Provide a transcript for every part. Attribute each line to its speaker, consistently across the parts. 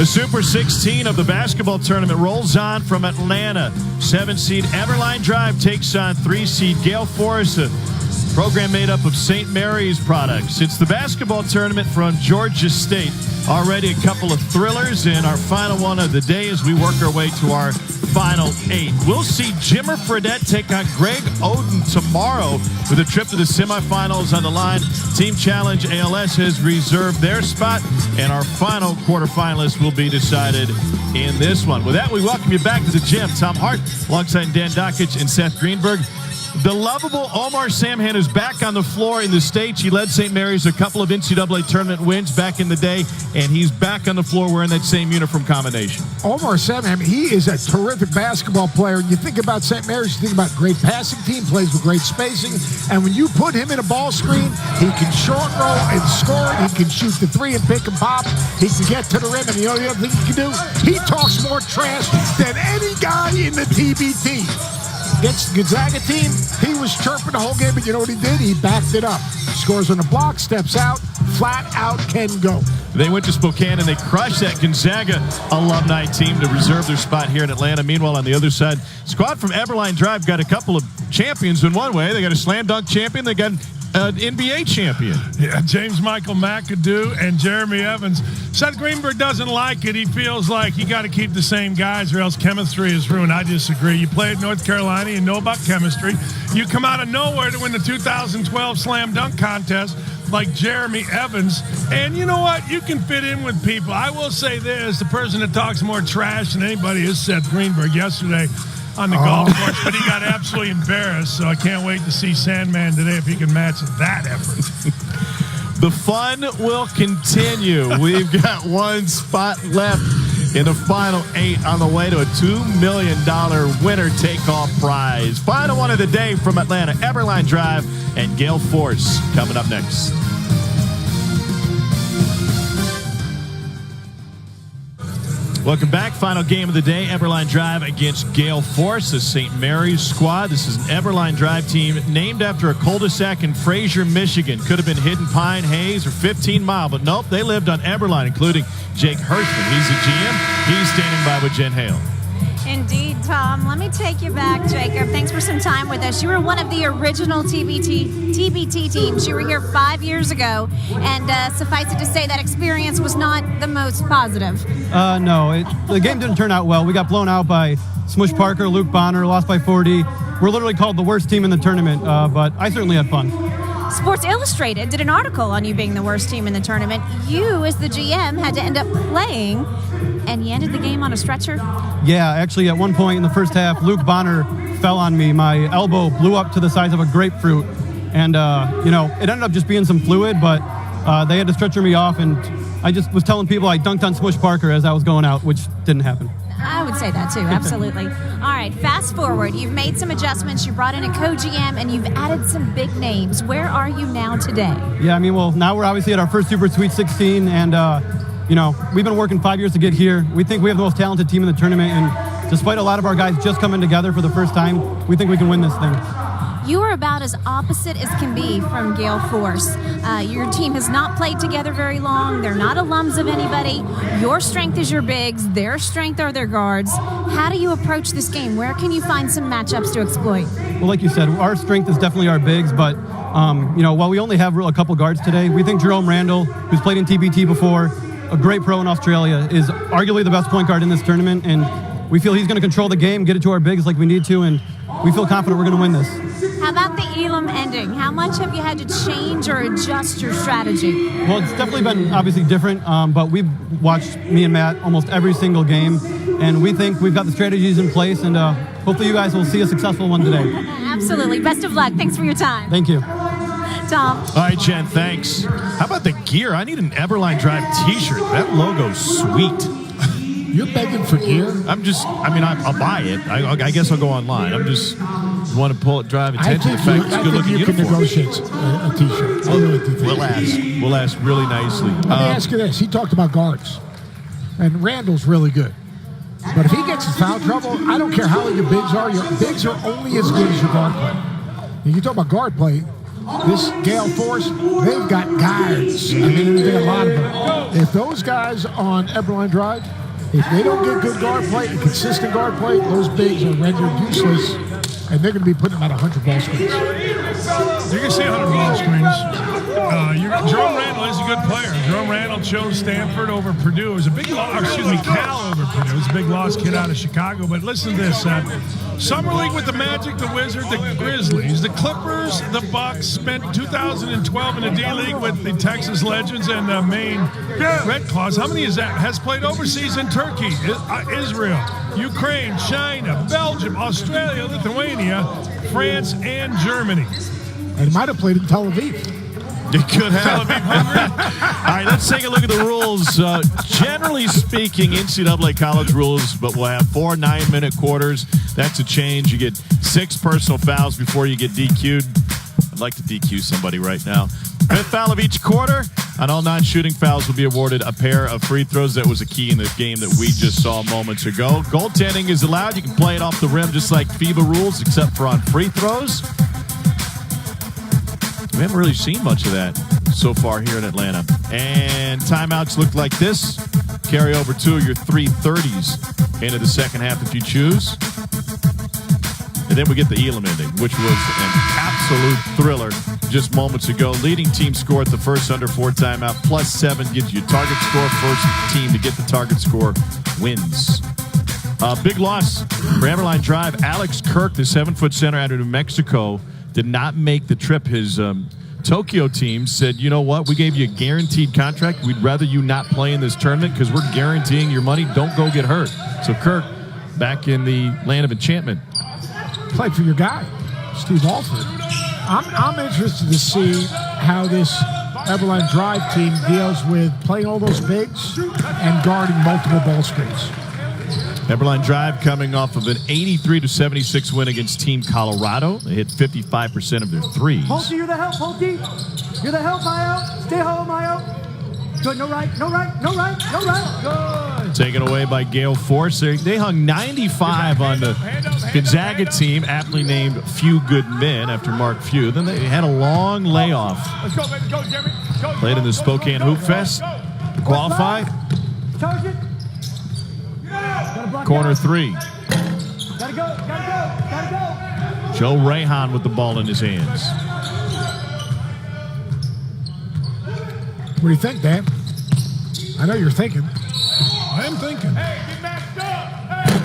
Speaker 1: The Super 16 of the basketball tournament rolls on from Atlanta. 7-seed Eberlein Drive takes on 3-seed Gael Forest, a program made up of St. Mary's products. It's the basketball tournament from Georgia State. Already a couple of thrillers in our final one of the day as we work our way to our final 8. We'll see Jimmer Fredette take on Greg Oden tomorrow with a trip to the semifinals on the line. Team Challenge ALS has reserved their spot, and our final quarterfinalists will be decided in this one. With that, we welcome you back to the gym. Tom Hart alongside Dan Dockich and Seth Greenberg. The lovable Omar Samhan is back on the floor in the States. He led St. Mary's a couple of NCAA tournament wins back in the day, and he's back on the floor wearing that same uniform combination.
Speaker 2: Omar Samhan, he is a terrific basketball player. You think about St. Mary's, you think about great passing team, plays with great spacing, and when you put him in a ball screen, he can short roll and score. He can shoot the three and pick and pop. He can get to the rim, and the only other thing he can do, he talks more trash than any guy in the TBT. Against the Gonzaga team, he was chirping the whole game, but you know what he did? He backed it up. Scores on the block, steps out, flat out can go.
Speaker 1: They went to Spokane and they crushed that Gonzaga alumni team to reserve their spot here in Atlanta. Meanwhile, on the other side, squad from Eberlein Drive got a couple of champions in one way. They got a slam dunk champion. They got an NBA champion.
Speaker 3: Yeah, James Michael McAdoo and Jeremy Evans. Seth Greenberg doesn't like it. He feels like you got to keep the same guys or else chemistry is ruined. I disagree. You play at North Carolina, you know about chemistry. You come out of nowhere to win the 2012 slam dunk contest like Jeremy Evans. And you know what? You can fit in with people. I will say this, the person that talks more trash than anybody is Seth Greenberg yesterday on the golf course, but he got absolutely embarrassed, so I can't wait to see Sandman today if he can match that effort.
Speaker 1: The fun will continue. We've got one spot left in the final 8 on the way to a $2 million winner take-all prize. Final one of the day from Atlanta, Eberlein Drive and Gael Force coming up next. Welcome back. Final game of the day, Eberlein Drive against Gael Force, the St. Mary's squad. This is an Eberlein Drive team named after a cul-de-sac in Fraser, Michigan. Could have been Hidden Pine, Hayes, or 15 Mile, but nope, they lived on Eberlein, including Jake Hirschman. He's the GM. He's standing by with Jen Hale.
Speaker 4: Indeed, Tom. Let me take you back, Jacob. Thanks for some time with us. You were one of the original TBT teams. You were here 5 years ago, and suffice it to say that experience was not the most positive.
Speaker 5: No, the game didn't turn out well. We got blown out by Smush Parker, Luke Bonner, lost by 40. We're literally called the worst team in the tournament, but I certainly had fun.
Speaker 4: Sports Illustrated did an article on you being the worst team in the tournament. You, as the GM, had to end up playing, and you ended the game on a stretcher?
Speaker 5: Yeah, actually, at one point in the first half, Luke Bonner fell on me. My elbow blew up to the size of a grapefruit, and, it ended up just being some fluid, but they had to stretcher me off, and I just was telling people I dunked on Smush Parker as I was going out, which didn't happen.
Speaker 4: I would say that too, absolutely. All right, fast forward. You've made some adjustments. You brought in a co-GM, and you've added some big names. Where are you now today?
Speaker 5: Yeah, now we're obviously at our first Super Sweet 16, and, we've been working 5 years to get here. We think we have the most talented team in the tournament, and despite a lot of our guys just coming together for the first time, we think we can win this thing.
Speaker 4: You are about as opposite as can be from Gael Force. Your team has not played together very long. They're not alums of anybody. Your strength is your bigs. Their strength are their guards. How do you approach this game? Where can you find some matchups to exploit?
Speaker 5: Well, like you said, our strength is definitely our bigs, but while we only have a couple guards today, we think Jerome Randall, who's played in TBT before, a great pro in Australia, is arguably the best point guard in this tournament, and we feel he's going to control the game, get it to our bigs like we need to, and we feel confident we're going to win this.
Speaker 4: How about the Elam ending? How much have you had to change or adjust your strategy?
Speaker 5: Well, it's definitely been obviously different, but we've watched me and Matt almost every single game, and we think we've got the strategies in place, and hopefully you guys will see a successful one today.
Speaker 4: Absolutely. Best of luck. Thanks for your time.
Speaker 5: Thank you.
Speaker 4: Tom.
Speaker 1: All right, Jen, thanks. How about the gear? I need an Eberlein Drive t-shirt. That logo's sweet.
Speaker 2: You're begging for gear?
Speaker 1: I'll buy it. I guess I'll go online. I'm just want to pull it, drive attention to the fact it's a good-looking uniform.
Speaker 2: You can negotiate a t-shirt. I really do.
Speaker 1: We'll ask really nicely.
Speaker 2: Let me ask you this. He talked about guards, and Randall's really good. But if he gets in foul trouble, I don't care how your bigs are. Your bigs are only as good as your guard play. You talk about guard play. this Gael Force, they've got guards. I mean, they got a lot of them. If those guys on Eberlein Drive, if they don't get good guard play and consistent guard play, those bigs are rendered useless, and they're going to be putting about 100 ball screens.
Speaker 3: You're going to see 100 ball screens. Jerome Randall is a good player. Jerome Randall chose Stanford over Purdue. It was a big loss, Cal over Purdue. It was a big loss, kid out of Chicago. But listen to this. Summer League with the Magic, the Wizards, the Grizzlies, the Clippers, the Bucks. Spent 2012 in the D-League with the Texas Legends and the Maine Red Claws. How many is that? Has played overseas in Turkey, Israel, Ukraine, China, Belgium, Australia, Lithuania, France, and Germany.
Speaker 2: And he might have played in Tel Aviv.
Speaker 1: It could have. All right, let's take a look at the rules. Generally speaking, NCAA college rules, but we'll have 4 9-minute quarters. That's a change. You get 6 personal fouls before you get DQ'd. I'd like to DQ somebody right now. 5th foul of each quarter. On all non-shooting fouls will be awarded a pair of free throws. That was a key in the game that we just saw moments ago. Goaltending is allowed. You can play it off the rim just like FIBA rules, except for on free throws. We haven't really seen much of that so far here in Atlanta. And timeouts look like this. Carry over 2 of your 3:30s into the second half if you choose. And then we get the Elam ending, which was an absolute thriller just moments ago. Leading team score at the first under 4 timeout, +7 gives you target score. First team to get the target score wins. Big loss for Eberlein Drive. Alex Kirk, the 7-foot center out of New Mexico, did not make the trip. His Tokyo team said, you know what, we gave you a guaranteed contract. We'd rather you not play in this tournament because we're guaranteeing your money. Don't go get hurt. So Kirk back in the land of enchantment.
Speaker 2: Play for your guy, Steve Alford. I'm interested to see how this Eberlein Drive team deals with playing all those bigs and guarding multiple ball screens.
Speaker 1: Eberlein Drive coming off of an 83-76 win against Team Colorado. They hit 55% of their threes.
Speaker 6: Holty, you're the help, Holty. You're the help, Mayo. Stay home, Mayo. Good, no right. Good.
Speaker 1: Taken away by Gael Force. They hung 95 on the Gonzaga team, aptly named Few Good Men after Mark Few. Then they had a long layoff.
Speaker 3: Let's go, baby. Go, Jeremy. Go,
Speaker 1: Played in the Spokane Hoop Fest. To qualify.
Speaker 6: Charge it.
Speaker 1: Corner 3.
Speaker 6: Gotta go.
Speaker 1: Joe Rayhan with the ball in his hands.
Speaker 2: What do you think, Dan? I know you're thinking.
Speaker 3: I am thinking.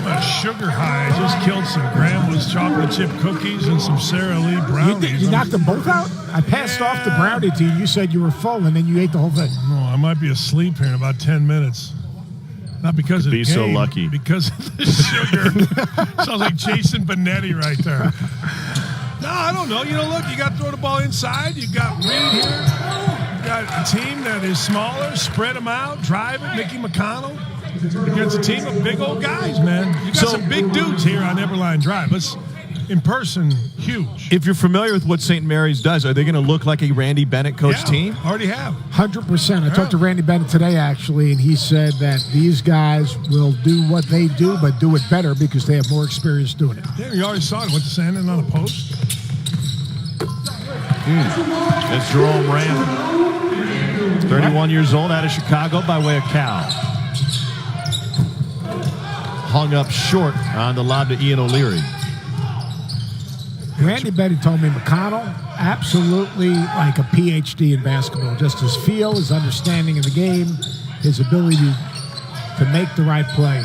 Speaker 3: A sugar high. I just killed some Grandma's chocolate chip cookies and some Sara Lee brownies.
Speaker 2: You knocked them both out? I passed off the brownie to you. You said you were full, and then you ate the whole thing.
Speaker 3: No, I might be asleep here in about 10 minutes. Not because of the game.
Speaker 1: Be so lucky.
Speaker 3: Because of the sugar. Sounds like Jason Benetti right there. No, I don't know. You know, look, you got to throw the ball inside. You got Reed here. You got a team that is smaller. Spread them out. Drive it. Mickey McConnell. Against a team of big old guys, man. You got some big dudes here on Eberlein Drive. In person, huge.
Speaker 1: If you're familiar with what St. Mary's does, are they going to look like a Randy Bennett coach team?
Speaker 3: Already have.
Speaker 2: 100%. I talked to Randy Bennett today, actually, and he said that these guys will do what they do, but do it better because they have more experience doing it.
Speaker 3: Yeah, you already saw it. Went to standing on a post.
Speaker 1: That's Jerome Randall. 31 years old, out of Chicago by way of Cal. Hung up short on the lob to Ian O'Leary.
Speaker 2: Randy Bennett told me McConnell, absolutely like a PhD in basketball. Just his feel, his understanding of the game, his ability to make the right play.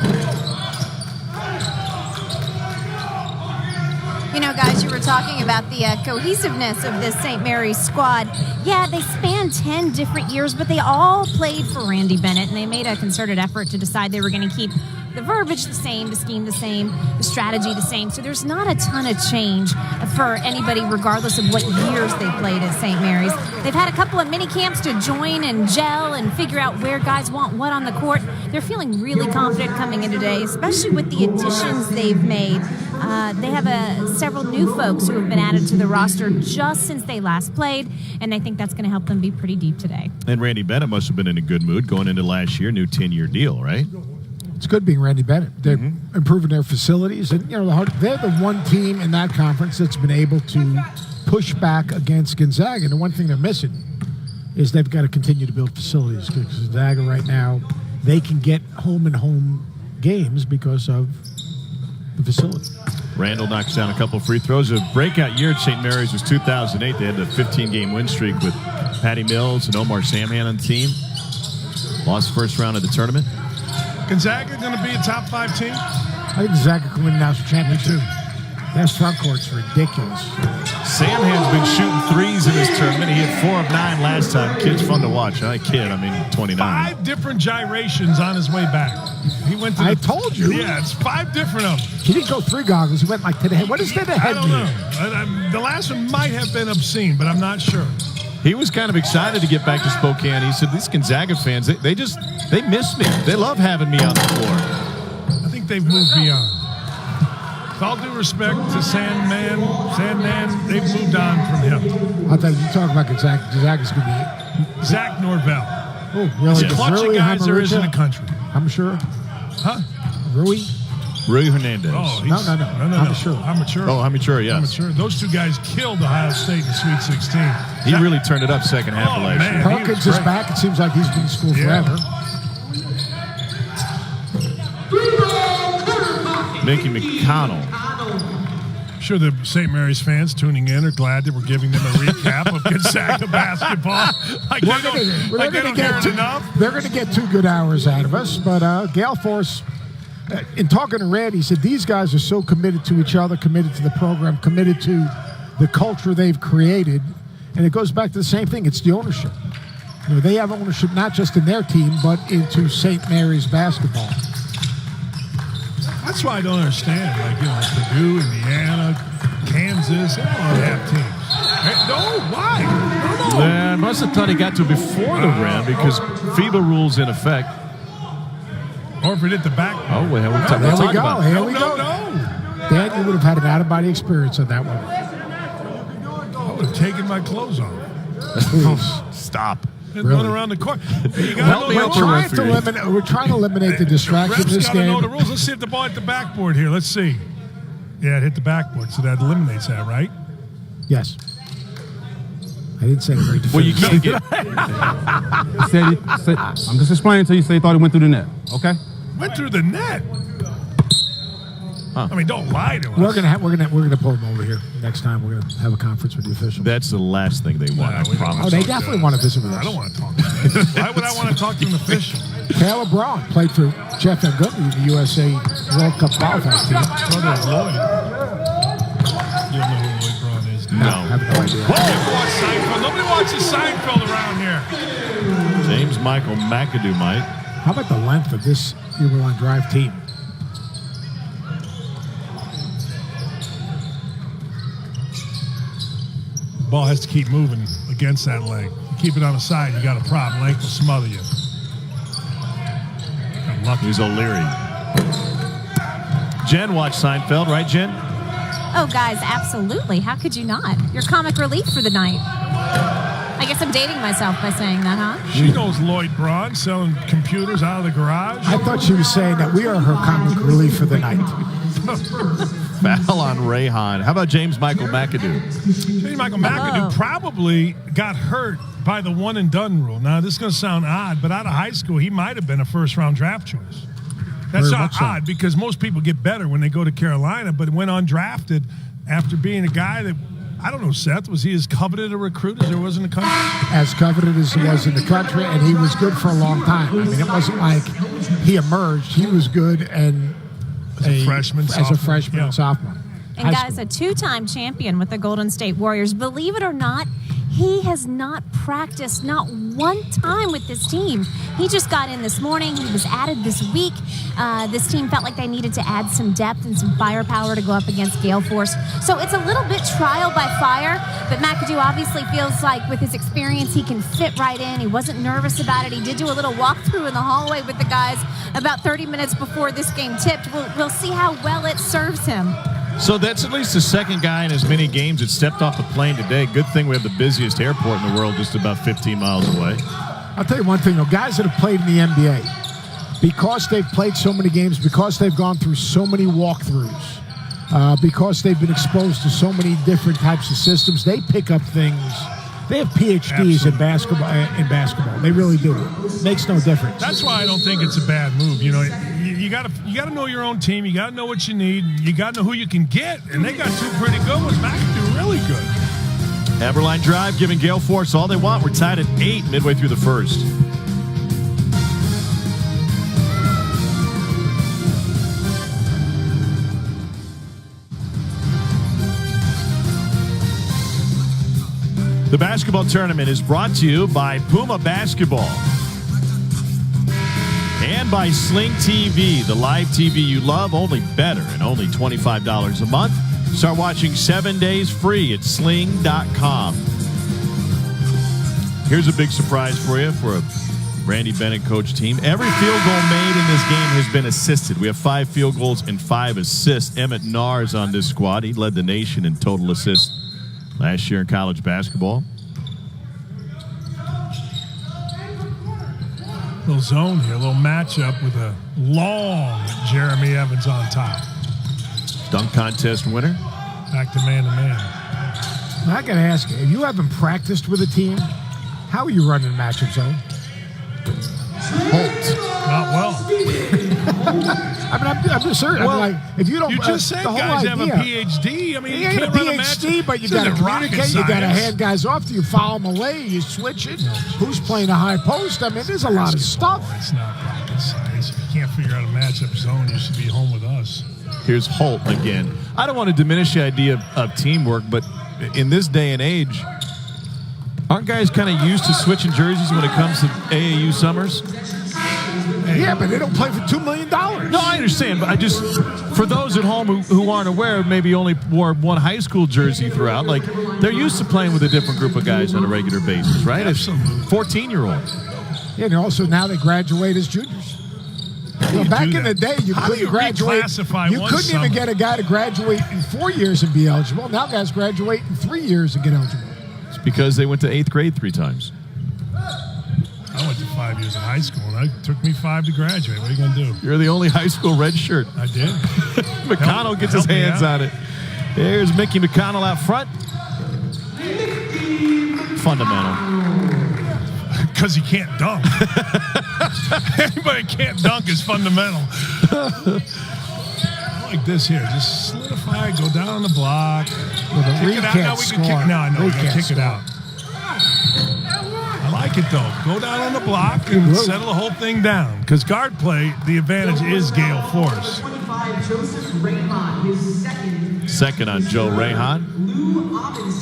Speaker 4: You know, guys, you were talking about the cohesiveness of this St. Mary's squad. Yeah, they span 10 different years, but they all played for Randy Bennett, and they made a concerted effort to decide they were going to keep the verbiage the same, the scheme the same, the strategy the same. So there's not a ton of change for anybody, regardless of what years they played at St. Mary's. They've had a couple of mini camps to join and gel and figure out where guys want what on the court. They're feeling really confident coming in today, especially with the additions they've made. They have several new folks who have been added to the roster just since they last played, and I think that's going to help them be pretty deep today.
Speaker 1: And Randy Bennett must have been in a good mood going into last year, new 10-year deal, right?
Speaker 2: It's good being Randy Bennett. They're improving their facilities, and they're the one team in that conference that's been able to push back against Gonzaga. And the one thing they're missing is they've got to continue to build facilities. Because Gonzaga right now, they can get home games because of the facility.
Speaker 1: Randall knocks down a couple free throws. A breakout year at St. Mary's was 2008. They had the 15-game win streak with Patty Mills and Omar Samhan on the team. Lost first round of the tournament.
Speaker 3: Gonzaga going to be a top 5 team?
Speaker 2: I think Gonzaga can win the national championship. Their front court's ridiculous.
Speaker 1: Samhan's been shooting threes in this tournament. He had 4 of 9 last time. Kid's fun to watch. I 29.
Speaker 3: 5 different gyrations on his way back. He went to
Speaker 2: I told you.
Speaker 3: Yeah, it's 5 different of them.
Speaker 2: He didn't go 3 goggles. He went like to the head. What is that the head
Speaker 3: I don't
Speaker 2: mean?
Speaker 3: know. The last one might have been obscene, but I'm not sure.
Speaker 1: He was kind of excited to get back to Spokane. He said, these Gonzaga fans, they miss me. They love having me on the floor.
Speaker 3: I think they've moved beyond. With all due respect to Sandman, they've moved on from him.
Speaker 2: I thought you talk about Gonzaga. Gonzaga's going to be
Speaker 3: Zach Norvell.
Speaker 2: Oh, really?
Speaker 3: As clutch of guys there is in the country.
Speaker 2: I'm sure.
Speaker 3: Huh?
Speaker 1: Rui Hernandez.
Speaker 3: Oh,
Speaker 2: no.
Speaker 3: Amateur.
Speaker 1: Oh, amateur, yes.
Speaker 3: Amateur. Those 2 guys killed Ohio State in the Sweet 16.
Speaker 1: He really turned it up second half of last year.
Speaker 3: Man,
Speaker 2: Perkins is back. It seems like he's been in school forever.
Speaker 1: Mickey McConnell.
Speaker 3: Sure, the St. Mary's fans tuning in are glad that we're giving them a recap of Gonzaga basketball.
Speaker 2: They're going to get 2 good hours out of us. But Gael Force, in talking to Randy, he said these guys are so committed to each other, committed to the program, committed to the culture they've created. And it goes back to the same thing. It's the ownership. You know, they have ownership not just in their team, but into St. Mary's basketball.
Speaker 3: That's why I don't understand. Purdue, Indiana, Kansas, they all have teams. No, why? No.
Speaker 1: I must have thought he got to before the rim because FIBA rules in effect.
Speaker 3: Or if it hit the back.
Speaker 1: Oh, well,
Speaker 2: Here we go. Here we go.
Speaker 3: No.
Speaker 2: Dan, you would have had an out-of-body experience on that one.
Speaker 3: I would have taken my clothes off.
Speaker 1: Stop.
Speaker 3: And run around the court.
Speaker 2: We're trying to eliminate the distractions in this game.
Speaker 3: Know the rules. Let's see if the ball hit the backboard here. Let's see. Yeah, it hit the backboard, so that eliminates that, right?
Speaker 2: Yes. I didn't say it very definitively.
Speaker 1: Well, you can't get.
Speaker 7: I'm just explaining to you. Say you thought it went through the net. Okay.
Speaker 3: Went through the net. Huh. I mean, don't lie to us.
Speaker 2: We're gonna pull them over here next time. We're gonna have a conference with the officials.
Speaker 1: That's the last thing they want. I promise.
Speaker 2: Oh, they definitely want to visit with us.
Speaker 3: I don't want to talk to them. Why would I want to talk to an official?
Speaker 2: Taylor Braun played for Jeff and Goodley, the USA World Cup qualifying team.
Speaker 3: Brother of Lloyd. You don't know who Lloyd Braun is?
Speaker 2: No, I have no idea.
Speaker 3: Whoa! Nobody watches Seinfeld around here.
Speaker 1: James Michael McAdoo might.
Speaker 2: How about the length of this Eberlein Drive team?
Speaker 3: Ball has to keep moving against that leg. You keep it on the side, you got a problem. Length will smother you.
Speaker 1: He's O'Leary. Jen watched Seinfeld, right, Jen?
Speaker 4: Oh, guys, absolutely. How could you not? Your comic relief for the night. I guess I'm dating myself by saying that, huh?
Speaker 3: She knows Lloyd Braun selling computers out of the garage.
Speaker 2: I thought she was saying that we are her comic relief for the night.
Speaker 1: Foul on Rayhan. How about James Michael McAdoo?
Speaker 3: James Michael McAdoo probably got hurt by the one and done rule. Now, this is going to sound odd, but out of high school, he might have been a first-round draft choice. That's not odd because most people get better when they go to Carolina, but went undrafted after being a guy that, I don't know, Seth, was he as coveted a recruit as there was in the country?
Speaker 2: As coveted as he was in the country, and he was good for a long time. I mean, it wasn't like he emerged. He was good and
Speaker 3: as a freshman,
Speaker 2: and sophomore.
Speaker 4: And guys, a 2-time champion with the Golden State Warriors. Believe it or not, he has not practiced not one time with this team. He just got in this morning. He was added this week. This team felt like they needed to add some depth and some firepower to go up against Gael Force. So it's a little bit trial by fire, but McAdoo obviously feels like with his experience, he can fit right in. He wasn't nervous about it. He did do a little walkthrough in the hallway with the guys about 30 minutes before this game tipped. We'll see how well it serves him.
Speaker 1: So that's at least the second guy in as many games that stepped off the plane today. Good thing we have the busiest airport in the world just about 15 miles away.
Speaker 2: I'll tell you one thing, though. Guys that have played in the NBA, because they've played so many games, because they've gone through so many walkthroughs, because they've been exposed to so many different types of systems. They pick up things. They have PhDs in basketball. They really do. It makes no difference.
Speaker 3: That's why I don't think it's a bad move. You know, you got to know your own team. You got to know what you need. You got to know who you can get. And they got two pretty good ones. McAdoo really good.
Speaker 1: Eberlein drive, giving Gale Force all they want. We're tied at 8 midway through the first. The basketball tournament is brought to you by Puma Basketball and by Sling TV, the live TV you love, only better and only $25 a month. Start watching 7 days free at sling.com. Here's a big surprise for you for a Randy Bennett coach team. Every field goal made in this game has been assisted. We have 5 field goals and 5 assists. Emmett Nahr is on this squad. He led the nation in total assists last year in college basketball.
Speaker 3: Little zone here, a little matchup with a long Jeremy Evans on top.
Speaker 1: Dunk contest winner.
Speaker 3: Back to man-to-man.
Speaker 2: I got to ask you, if you haven't practiced with a team, how are you running matchup zone?
Speaker 1: Holt.
Speaker 3: Not well.
Speaker 2: I mean, I'm just certain.
Speaker 3: Well,
Speaker 2: I'm like, if you don't,
Speaker 3: you just said
Speaker 2: the whole
Speaker 3: guys
Speaker 2: idea,
Speaker 3: have a PhD. I mean,
Speaker 2: you ain't a
Speaker 3: can't run
Speaker 2: PhD, but you
Speaker 3: This
Speaker 2: got to
Speaker 3: isn't rocket
Speaker 2: communicate. You got to
Speaker 3: science.
Speaker 2: hand guys off. You follow them away. You switch it. Who's playing a high post? I mean, there's a lot of stuff.
Speaker 3: It's not rocket science. If you can't figure out a matchup zone, you should be home with us.
Speaker 1: Here's Holt again. I don't want to diminish the idea of teamwork, but in this day and age, aren't guys kind of used to switching jerseys when it comes to AAU summers?
Speaker 2: Yeah, but they don't play for $2 million.
Speaker 1: No, I understand, but I just, for those at home who aren't aware, maybe only wore one high school jersey throughout, like, they're used to playing with a different group of guys on a regular basis, right?
Speaker 3: Absolutely.
Speaker 1: 14-year-olds.
Speaker 2: Yeah, and also now they graduate as juniors. You know, back in the day, you
Speaker 3: How do
Speaker 2: couldn't
Speaker 3: you
Speaker 2: graduate.
Speaker 3: reclassify
Speaker 2: You
Speaker 3: one
Speaker 2: couldn't
Speaker 3: summer?
Speaker 2: even get a guy to graduate in 4 years and be eligible. Now guys graduate in 3 years and get eligible.
Speaker 1: It's because they went to 8th grade 3 times.
Speaker 3: I went to 5 years of high school, and it took me 5 to graduate. What are you going to do?
Speaker 1: You're the only high school red shirt.
Speaker 3: I did.
Speaker 1: McConnell gets his
Speaker 3: help me
Speaker 1: hands
Speaker 3: out.
Speaker 1: on it. There's Mickey McConnell out front. Fundamental.
Speaker 3: Because he can't dunk. Anybody can't dunk is fundamental. I like this here. Just solidify, go down on the block.
Speaker 2: Yeah, but Reed
Speaker 3: Kick it out.
Speaker 2: can't
Speaker 3: Now we can
Speaker 2: score.
Speaker 3: kick. No, we
Speaker 2: Reed
Speaker 3: can
Speaker 2: can't
Speaker 3: kick it
Speaker 2: score.
Speaker 3: out. I like it though. Go down on the block and settle the whole thing down. Because guard play, the advantage is Gale Force.
Speaker 8: 25, Joseph Raymond, his
Speaker 1: Second on Joe Rahan.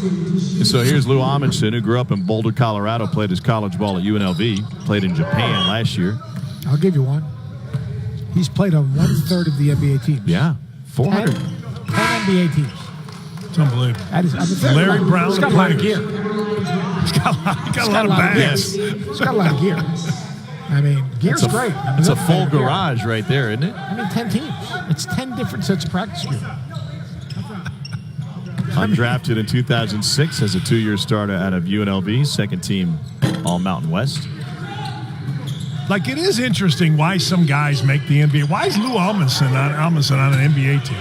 Speaker 1: And so here's Lou Amundsen, who grew up in Boulder, Colorado, played his college ball at UNLV, played in Japan last year.
Speaker 2: I'll give you one. He's played on 1/3 of the NBA teams.
Speaker 1: Yeah, 400.
Speaker 2: 10 NBA teams.
Speaker 3: It's unbelievable.
Speaker 2: That is,
Speaker 3: Larry Brown
Speaker 2: He's got a lot of
Speaker 3: players.
Speaker 2: gear.
Speaker 3: He's got a lot of bags.
Speaker 2: He's got a lot of gear. I mean, gear's great. I mean,
Speaker 1: It's a
Speaker 2: look,
Speaker 1: full
Speaker 2: gear.
Speaker 1: garage right there, isn't it?
Speaker 2: I mean, 10 teams. It's 10 different sets of practice gear.
Speaker 1: Undrafted in 2006 as a 2-year starter out of UNLV, second team All-Mountain West.
Speaker 3: Like, it is interesting why some guys make the NBA. Why is Lou Amundsen on an NBA team?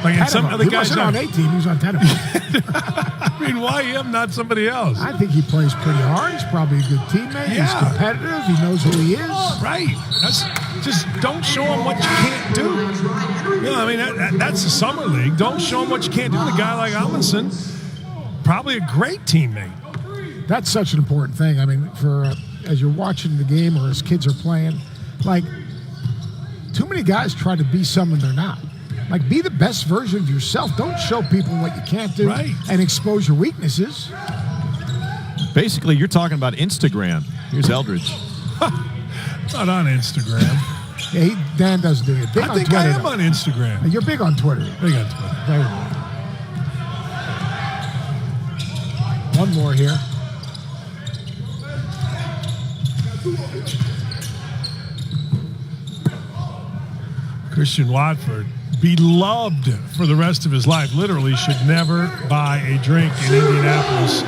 Speaker 3: Like, and some other
Speaker 2: He
Speaker 3: guys
Speaker 2: wasn't on 8 team. He was on 10 of them.
Speaker 3: I mean, why him, not somebody else?
Speaker 2: I think he plays pretty hard. He's probably a good teammate. He's
Speaker 3: Yeah.
Speaker 2: competitive. He knows who he is.
Speaker 3: Right. That's just don't show him what you can't do. You know, I mean, that's the summer league. Don't show him what you can't do. And a guy like Amundsen, probably a great teammate.
Speaker 2: That's such an important thing. I mean, for as you're watching the game or as kids are playing, like, too many guys try to be someone they're not. Like, be the best version of yourself. Don't show people what you can't do and expose your weaknesses.
Speaker 1: Basically, you're talking about Instagram. Here's Eldridge.
Speaker 3: Not on Instagram.
Speaker 2: Yeah, Dan doesn't do it. Big
Speaker 3: I
Speaker 2: on
Speaker 3: think
Speaker 2: Twitter.
Speaker 3: I am on Instagram.
Speaker 2: You're big on Twitter.
Speaker 3: Big on Twitter.
Speaker 2: There you go. One more here.
Speaker 3: Christian Watford, beloved for the rest of his life, literally should never buy a drink in Indianapolis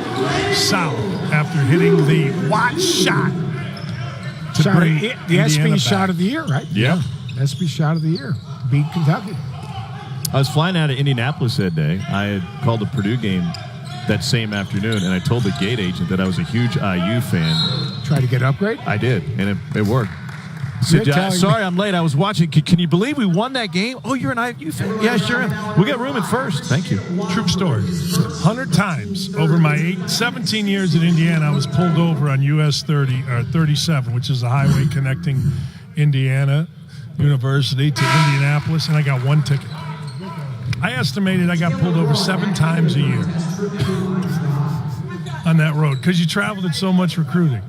Speaker 3: South after hitting the Watt shot to
Speaker 2: Shot
Speaker 3: bring
Speaker 2: of, the
Speaker 3: Indiana
Speaker 2: SB
Speaker 3: back.
Speaker 2: shot of the year, right?
Speaker 1: Yeah.
Speaker 2: SB shot of the year. Beat Kentucky.
Speaker 1: I was flying out of Indianapolis that day. I had called the Purdue game that same afternoon, and I told the gate agent that I was a huge IU fan.
Speaker 2: Try to get an upgrade?
Speaker 1: I did, and it worked. Said, sorry, I'm late. I was watching. Can you believe we won that game? Oh, you're an IU fan? Yeah, sure am. We got room at first. Thank you.
Speaker 3: True story. 100 times over my 17 years in Indiana, I was pulled over on US 37, which is a highway connecting Indiana University to Indianapolis, and I got one ticket. I estimated I got pulled over 7 times a year on that road because you traveled at so much recruiting.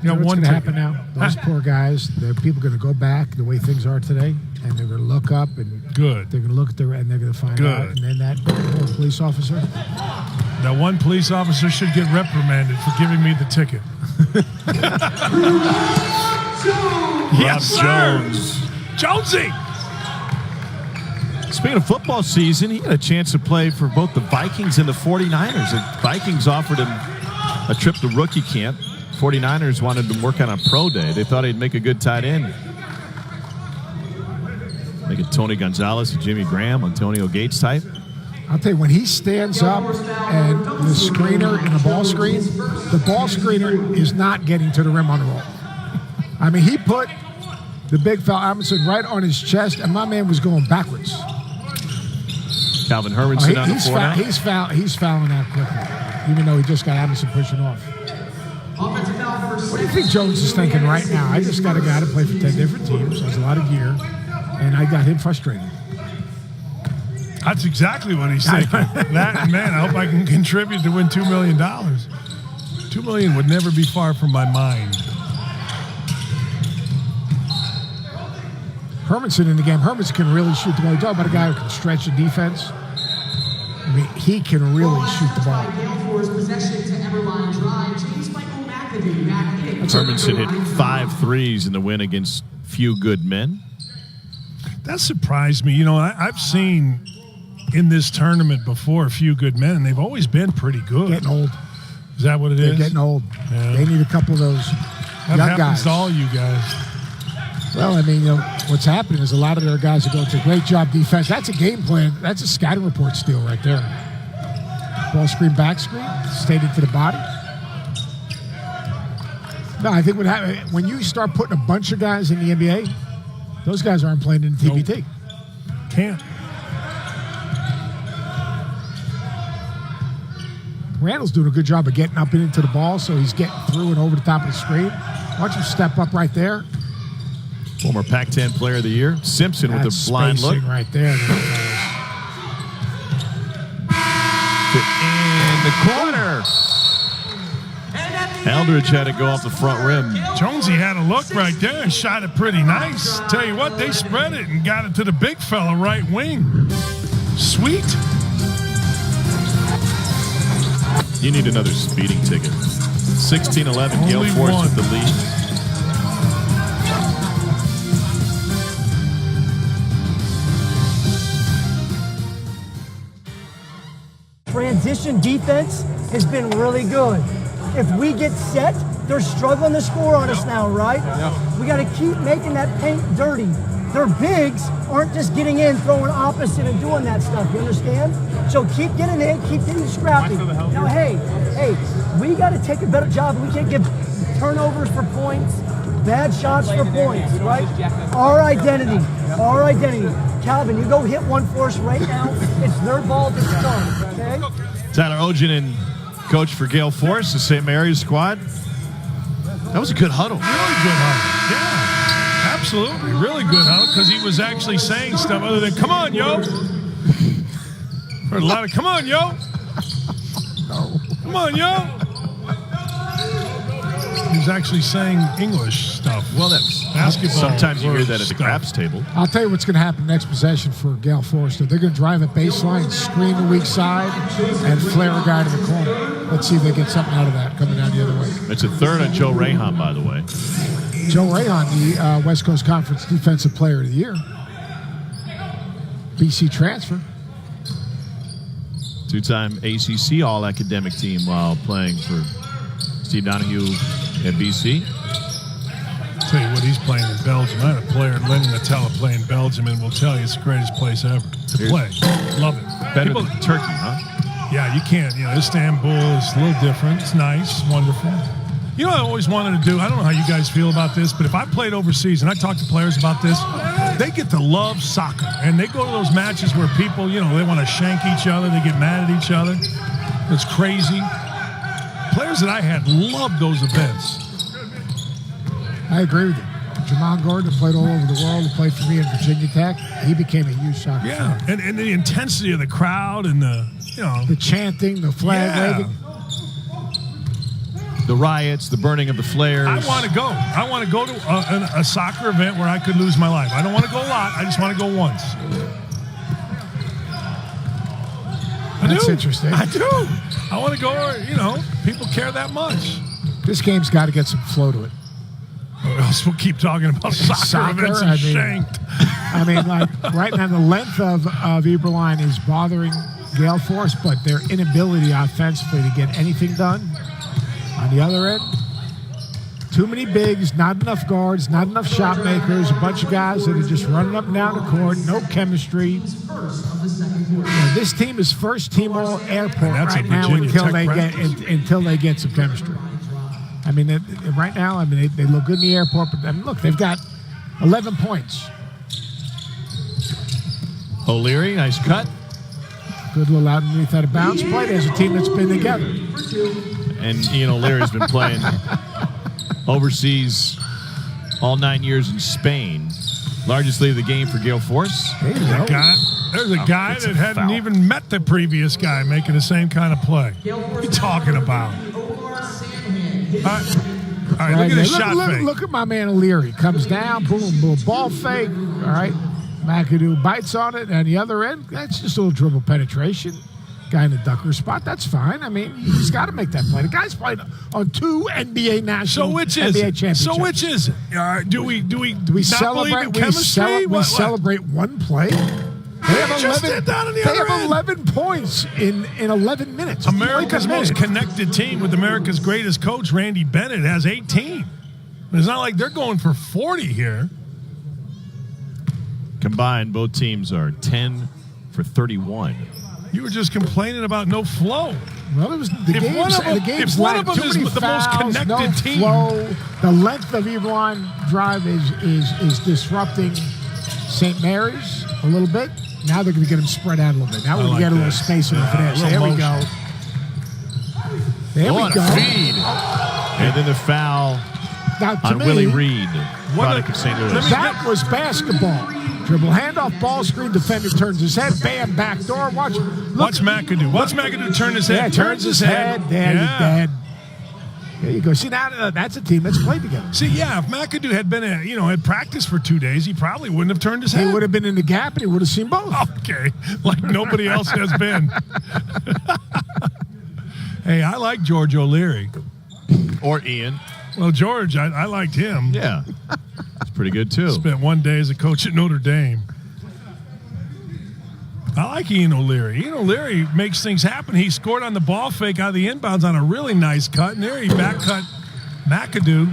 Speaker 3: You know,
Speaker 2: what's
Speaker 3: one
Speaker 2: going to
Speaker 3: ticket.
Speaker 2: happen now? Those poor guys, people are going to go back the way things are today, and they're going to look up and
Speaker 3: good.
Speaker 2: They're going to look at and they're going to find out. And then that poor police officer.
Speaker 3: That one police officer should get reprimanded for giving me the ticket. Yes,
Speaker 1: Jones.
Speaker 3: Jonesy.
Speaker 1: Speaking of football season, he had a chance to play for both the Vikings and the 49ers. The Vikings offered him a trip to rookie camp. 49ers wanted him to work on a pro day. They thought he'd make a good tight end. Make it Tony Gonzalez, Jimmy Graham, Antonio Gates type.
Speaker 2: I'll tell you, when he stands up and the screener in the ball screener is not getting to the rim on the roll. I mean, he put the big fella Amundsen right on his chest, and my man was going backwards.
Speaker 1: Calvin Hermanson on the floor.
Speaker 2: He's fouling out quickly, even though he just got Amundsen pushing off. What do you think Jones is thinking right now? I just got a guy to play for 10 different teams, has a lot of gear, and I got him frustrated.
Speaker 3: That's exactly what he's thinking. That, man, I hope I can contribute to win $2 million. $2 million would never be far from my mind.
Speaker 2: Hermanson in the game. Hermanson can really shoot the ball. You talk about a guy who can stretch the defense. I mean, he can really shoot the ball.
Speaker 1: Hermanson hit 5 threes in the win against Few Good Men.
Speaker 3: That surprised me. You know, I've seen in this tournament before a few good men, and they've always been pretty good.
Speaker 2: Getting old.
Speaker 3: Is that what it
Speaker 2: They're
Speaker 3: is?
Speaker 2: getting old. Yeah. They need a couple of those
Speaker 3: young
Speaker 2: guys.
Speaker 3: That happens to all you guys.
Speaker 2: Well, I mean, you know, what's happening is a lot of their guys are going to great job defense. That's a game plan. That's a scouting report steal right there. Ball screen, back screen, stayed into the body. No, I think what happens when you start putting a bunch of guys in the NBA, those guys aren't playing in the TBT.
Speaker 3: Nope. Can't.
Speaker 2: Randall's doing a good job of getting up and into the ball, so he's getting through and over the top of the screen. Watch him step up right there.
Speaker 1: Former Pac-10 Player of the Year, Simpson with a blind look.
Speaker 2: Right there.
Speaker 1: In the corner. Eldridge had to go off the front rim.
Speaker 3: Jonesy had a look right there and shot it pretty nice. Tell you what, they spread it and got it to the big fella right wing. Sweet.
Speaker 1: You need another speeding ticket. 16-11, Gael Force with the lead.
Speaker 6: Transition defense has been really good. If we get set, they're struggling to score on us now, right? Yeah. We got to keep making that paint dirty. Their bigs aren't just getting in, throwing opposite and doing that stuff. You understand? So keep getting in, keep getting scrappy. Now, hey, we got to take a better job. We can't give turnovers for points, bad shots for points, right? Our identity. Calvin, you go hit one for us right now. It's their ball to start, okay?
Speaker 1: Tyler Ogenin, coach for Gael Force, the St. Mary's squad. That was a good huddle.
Speaker 3: Really good huddle. Yeah, absolutely. Really good huddle because he was actually saying stuff other than, come on, yo. Heard a lot of, come on, yo.
Speaker 2: No.
Speaker 3: Come on, yo. He was actually saying English stuff.
Speaker 1: Well, that's
Speaker 3: basketball.
Speaker 1: Sometimes you hear that at the craps table.
Speaker 2: I'll tell you what's going to happen next possession for Gael Force. They're going to drive a baseline, screen the weak side, and flare a guy to the corner. Let's see if they get something out of that coming down the other way.
Speaker 1: It's a third on Joe Rahan, by the way.
Speaker 2: Joe Rahan, the West Coast Conference Defensive Player of the Year. BC transfer.
Speaker 1: Two-time ACC All-Academic team while playing for Steve Donahue at BC.
Speaker 3: Tell you what, he's playing in Belgium. I had a player, Lenny Nutella, play in Belgium, and will tell you it's the greatest place ever to play. Love it.
Speaker 1: Better than Turkey, huh?
Speaker 3: Yeah, you can't. Istanbul is a little different. It's nice, wonderful. You know what I always wanted to do? I don't know how you guys feel about this, but if I played overseas, and I talk to players about this, they get to love soccer. And they go to those matches where people, they want to shank each other. They get mad at each other. It's crazy. Players that I had loved those events.
Speaker 2: I agree with you. Jamal Gordon, who played all over the world, who played for me at Virginia Tech, he became a huge soccer fan.
Speaker 3: And the intensity of the crowd and the
Speaker 2: chanting, the flag waving.
Speaker 1: The riots, the burning of the flares.
Speaker 3: I want to go. I want to go to a soccer event where I could lose my life. I don't want to go a lot. I just want to go once.
Speaker 2: That's interesting.
Speaker 3: I do. I want to go where, people care that much.
Speaker 2: This game's got to get some flow to it.
Speaker 3: Or else we'll keep talking about soccer events and shanked.
Speaker 2: I mean, like right now, the length of Eberlein is bothering Gael Force, but their inability offensively to get anything done. On the other end, too many bigs, not enough guards, not enough shot makers, a bunch of guys that are just running up and down the court, no chemistry. This team is first team all airport right now until they get some chemistry. I mean, right now, they look good in the airport, but look, they've got 11 points.
Speaker 1: O'Leary, nice cut.
Speaker 2: Good little out underneath that bounce play. There's a team that's been together.
Speaker 1: And Ian O'Leary's been playing overseas all 9 years in Spain. Largest lead of the game for Gael Force.
Speaker 3: There's a guy that hadn't even met the previous guy making the same kind of play. What are you talking about? All right, look at his shot fake.
Speaker 2: Look at my man O'Leary. Comes down, boom, boom, ball fake. All right. McAdoo bites on it, and the other end, that's just a little dribble penetration. Guy in the ducker spot, that's fine. I mean, he's got to make that play. The guy's played on 2 NBA national NBA championships.
Speaker 3: So which is it? Do we
Speaker 2: celebrate chemistry? We celebrate one play. They have 11 points in 11 minutes.
Speaker 3: America's most connected team with America's greatest coach, Randy Bennett, has 18. It's not like they're going for 40 here.
Speaker 1: Combined, both teams are 10 for 31.
Speaker 3: You were just complaining about no flow.
Speaker 2: Well, it was the game's
Speaker 3: one of them is the most connected team.
Speaker 2: Flow. The length of Eberlein drive is disrupting St. Mary's a little bit. Now they're going to get him spread out a little bit. Now we're going to get a little space in the finesse. There we go. There we go.
Speaker 1: Feed. And then the foul on Willie Reed, product of St. Louis.
Speaker 2: That was basketball. Dribble, handoff, ball screen, defender turns his head, bam, back door. Watch
Speaker 3: McAdoo. Watch McAdoo turn his head.
Speaker 2: Yeah, turns his head. There you go. See, now that's a team that's played together.
Speaker 3: See, if McAdoo had been, had practiced for 2 days, he probably wouldn't have turned his head.
Speaker 2: He would have been in the gap, and he would have seen both.
Speaker 3: Okay, like nobody else has been. Hey, I like George O'Leary.
Speaker 1: Or Ian.
Speaker 3: Well, George, I liked him.
Speaker 1: Yeah. It's pretty good, too.
Speaker 3: Spent 1 day as a coach at Notre Dame. I like Ian O'Leary. Ian O'Leary makes things happen. He scored on the ball fake out of the inbounds on a really nice cut. And there he back cut McAdoo.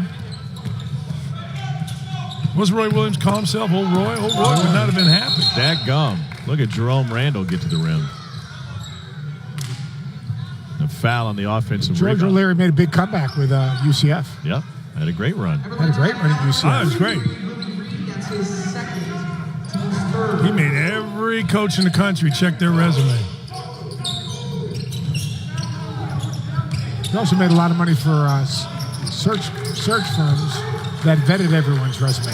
Speaker 3: What's Roy Williams call himself? Old Roy? Old Roy would not have been happy.
Speaker 1: Dadgum. Look at Jerome Randall get to the rim. A foul on the offensive
Speaker 2: George
Speaker 1: rebound.
Speaker 2: O'Leary made a big comeback with UCF.
Speaker 1: Yep. Had a great run.
Speaker 2: Had a great run at UCF.
Speaker 3: That was great. He made every coach in the country check their resume.
Speaker 2: He also made a lot of money for search firms that vetted everyone's resume.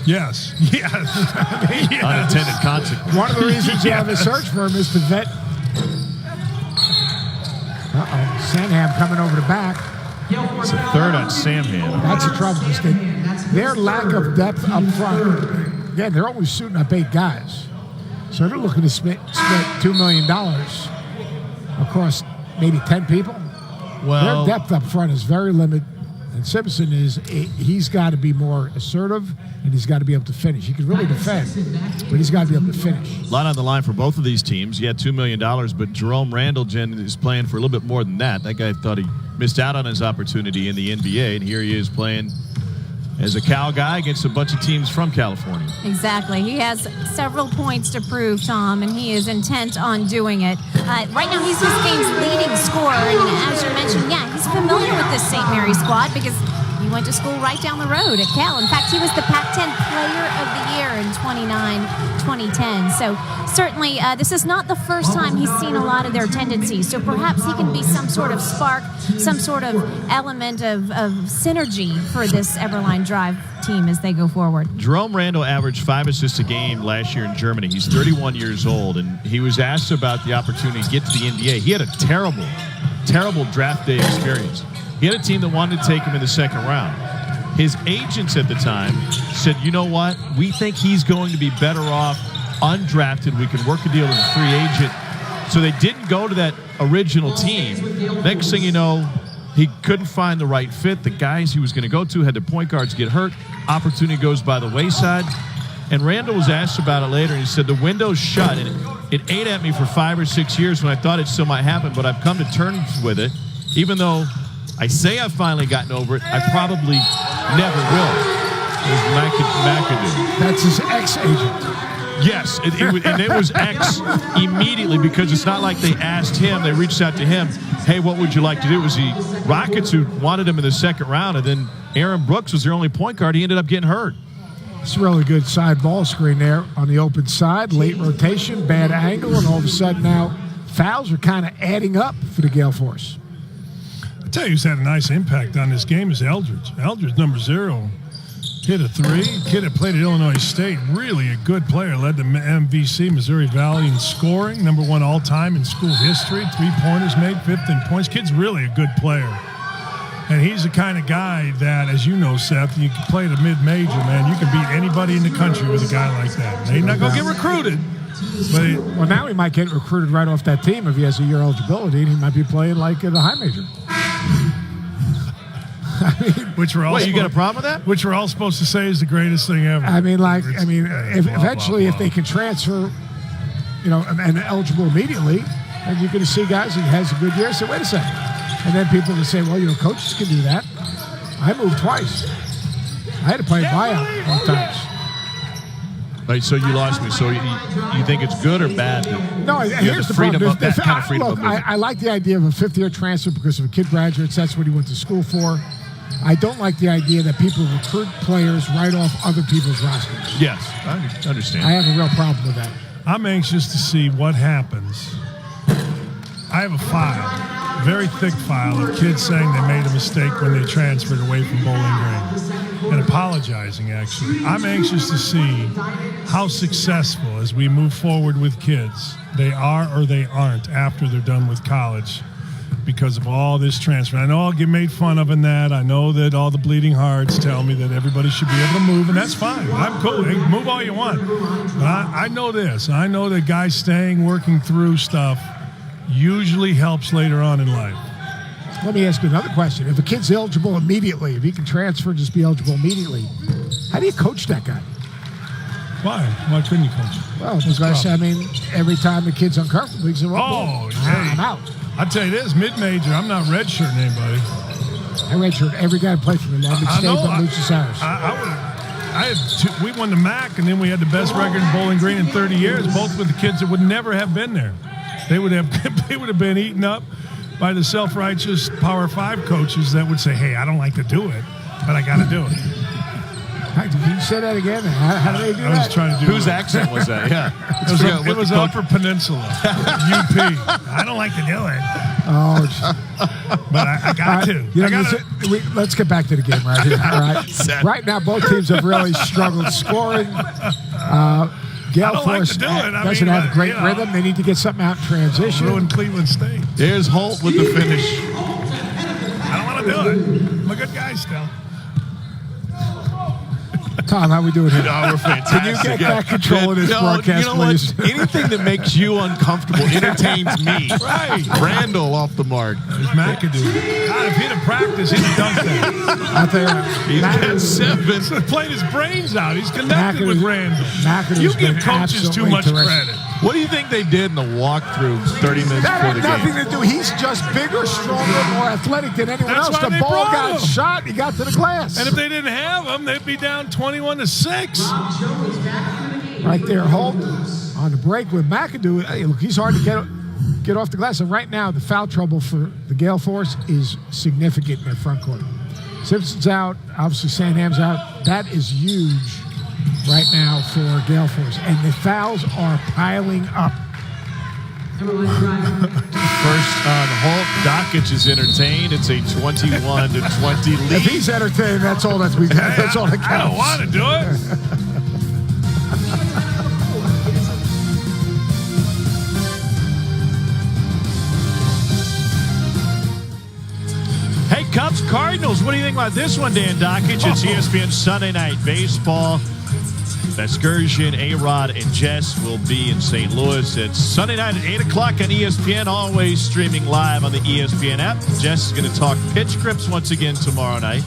Speaker 3: Yes.
Speaker 1: Unintended consequence.
Speaker 2: One of the reasons you have a search firm is to vet. Sanham coming over the back.
Speaker 1: It's a third on Samham.
Speaker 2: That's the trouble. Their lack of depth up front. Again, they're always shooting up 8 guys. So they're looking to spend $2 million across maybe 10 people.
Speaker 1: Well,
Speaker 2: their depth up front is very limited. And Simpson he's got to be more assertive, and he's got to be able to finish. He can really defend, but he's got to be able to finish.
Speaker 1: A lot on the line for both of these teams. Yeah, $2 million, but Jerome Randall, Jen, is playing for a little bit more than that. That guy thought he missed out on his opportunity in the NBA, and here he is playing as a Cal guy against a bunch of teams from California.
Speaker 4: Exactly. He has several points to prove, Tom, and he is intent on doing it. Right now, he's this game's leading scorer, and as you mentioned, yeah, he's familiar with this St. Mary's squad because he went to school right down the road at Cal. In fact, he was the Pac-10 Player of the Year in 2010. So certainly, this is not the first time he's seen a lot of their tendencies. So perhaps he can be some sort of spark, some sort of element of synergy for this Eberlein Drive team as they go forward.
Speaker 1: Jerome Randall averaged 5 assists a game last year in Germany. He's 31 years old, and he was asked about the opportunity to get to the NBA. He had a terrible draft day experience. He had a team that wanted to take him in the second round. His agents at the time said, you know what? We think he's going to be better off undrafted. We can work a deal with a free agent. So they didn't go to that original team. Next thing you know, he couldn't find the right fit. The guys he was going to go to had the point guards get hurt. Opportunity goes by the wayside. And Randall was asked about it later, and he said, the window's shut. And it ate at me for 5 or 6 years when I thought it still might happen, but I've come to terms with it. Even though I say I've finally gotten over it, I probably never will. It was McAdoo.
Speaker 2: That's his ex-agent.
Speaker 1: Yes, and it was X immediately because it's not like they asked him. They reached out to him, hey, what would you like to do? It was the Rockets who wanted him in the second round, and then Aaron Brooks was their only point guard. He ended up getting hurt.
Speaker 2: It's a really good side ball screen there on the open side. Late rotation, bad angle, and all of a sudden now fouls are kind of adding up for the Gael Force.
Speaker 3: I tell you who's had a nice impact on this game is Eldridge. Eldridge, number 0, hit a 3. Kid that played at Illinois State, really a good player. Led the MVC, Missouri Valley, in scoring. Number 1 all-time in school history. 3-pointers made, 15 points. Kid's really a good player. And he's the kind of guy that, as you know, Seth, you can play at a mid-major, man. You can beat anybody in the country with a guy like that. Now, he's not going to get recruited.
Speaker 2: Well, now he might get recruited right off that team if he has a year eligibility, and he might be playing like at a high major.
Speaker 3: Which we're all
Speaker 1: you got a problem with that?
Speaker 3: Which we're all supposed to say is the greatest thing ever.
Speaker 2: If they can transfer, and eligible immediately, and you're going to see guys that has a good year. Say, wait a second, and then people will say, well, coaches can do that. I moved twice. I had to play buyout both times.
Speaker 1: Right, so you lost me. So you think it's good or bad?
Speaker 2: No, here's the freedom
Speaker 1: of that kind of freedom.
Speaker 2: Look, I like the idea of a 5th-year transfer because if a kid graduates, that's what he went to school for. I don't like the idea that people recruit players right off other people's rosters.
Speaker 1: Yes, I understand.
Speaker 2: I have a real problem with that.
Speaker 3: I'm anxious to see what happens. I have a file, very thick file of kids saying they made a mistake when they transferred away from Bowling Green and apologizing, actually. I'm anxious to see how successful, as we move forward with kids, they are or they aren't after they're done with college because of all this transfer. I know I'll get made fun of in that. I know that all the bleeding hearts tell me that everybody should be able to move, and that's fine. I'm cool. Hey, move all you want. But I know this. I know that guys staying, working through stuff usually helps later on in life.
Speaker 2: Let me ask you another question. If a kid's eligible immediately, if he can transfer and just be eligible immediately, how do you coach that guy?
Speaker 3: Why? Why couldn't you coach him?
Speaker 2: Well, because, every time the kid's uncomfortable, he says, I'm out.
Speaker 3: I'll tell you this, mid-major, I'm not redshirting anybody.
Speaker 2: I redshirt every guy who played for me. Long Beach State, but Lucius Harris.
Speaker 3: We won the MAC, and then we had the best record in Bowling Green in 30 years, both with the kids that would never have been there. They would have been eaten up by the self-righteous Power 5 coaches that would say, hey, I don't like to do it, but I got to do it.
Speaker 2: Can you say that again? How do they do that?
Speaker 3: I was trying to do
Speaker 1: Whose accent was that? Yeah.
Speaker 3: It was Upper Peninsula, UP. I don't like to do it.
Speaker 2: Oh,
Speaker 3: but I got to.
Speaker 2: Let's get back to the game right here. All right. Right now, both teams have really struggled scoring. Gael Force doesn't have a great rhythm. They need to get something out in transition.
Speaker 3: Ruin Cleveland State.
Speaker 1: There's Holt with the finish.
Speaker 3: I don't want to do it. I'm a good guy still.
Speaker 2: Tom, how we doing here?
Speaker 1: No, we're fantastic.
Speaker 2: Can you get back control of this broadcast, please?
Speaker 1: Anything that makes you uncomfortable entertains me.
Speaker 3: Right.
Speaker 1: Randall off the mark.
Speaker 3: There's McAdoo. God, if he'd have practiced, he'd have dunked that.
Speaker 2: I'll tell you,
Speaker 1: he's got 7.
Speaker 3: He's playing his brains out. He's connected with Randall.
Speaker 2: McAdoo's
Speaker 3: You give coaches too much credit.
Speaker 1: What do you think they did in the walkthrough 30 minutes
Speaker 2: That
Speaker 1: before the
Speaker 2: had
Speaker 1: game?
Speaker 2: nothing to do. He's just bigger, stronger, more athletic than anyone
Speaker 3: That's
Speaker 2: else.
Speaker 3: why
Speaker 2: The
Speaker 3: they
Speaker 2: ball
Speaker 3: brought
Speaker 2: got
Speaker 3: him.
Speaker 2: shot. He got to the glass.
Speaker 3: And if they didn't have him, they'd be down 21-6.
Speaker 2: Right there, Holt on the break with McAdoo. Hey, look, he's hard to get off the glass. And right now, the foul trouble for the Gael Force is significant in their front court. Simpson's out. Obviously, Sandham's out. That is huge right now for Gael Force. And the fouls are piling up.
Speaker 1: First on Holt, Dockich is entertained. It's a 21-20 lead.
Speaker 2: If he's entertained, that's all that that's all that counts.
Speaker 3: I don't want to do it.
Speaker 1: Hey, Cubs Cardinals. What do you think about this one, Dan Dockich? It's ESPN Sunday Night Baseball. Excursion, A-Rod, and Jess will be in St. Louis. It's Sunday night at 8 o'clock on ESPN, always streaming live on the ESPN app. Jess is going to talk pitch grips once again tomorrow night.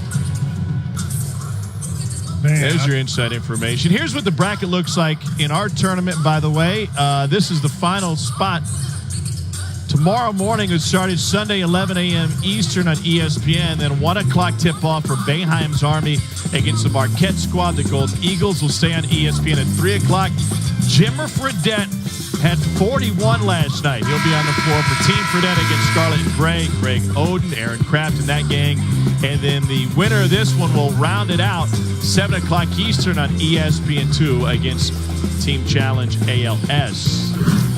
Speaker 3: Man,
Speaker 1: There's your inside information. Here's what the bracket looks like in our tournament, by the way. This is the final spot. Tomorrow morning, it started Sunday, 11 a.m. Eastern on ESPN. Then 1 o'clock tip-off for Boeheim's Army against the Marquette squad. The Golden Eagles will stay on ESPN at 3 o'clock. Jimmer Fredette had 41 last night. He'll be on the floor for Team Fredette against Scarlet and Gray. Greg Oden, Aaron Kraft in that gang. And then the winner of this one will round it out 7 o'clock Eastern on ESPN2 against Team Challenge ALS.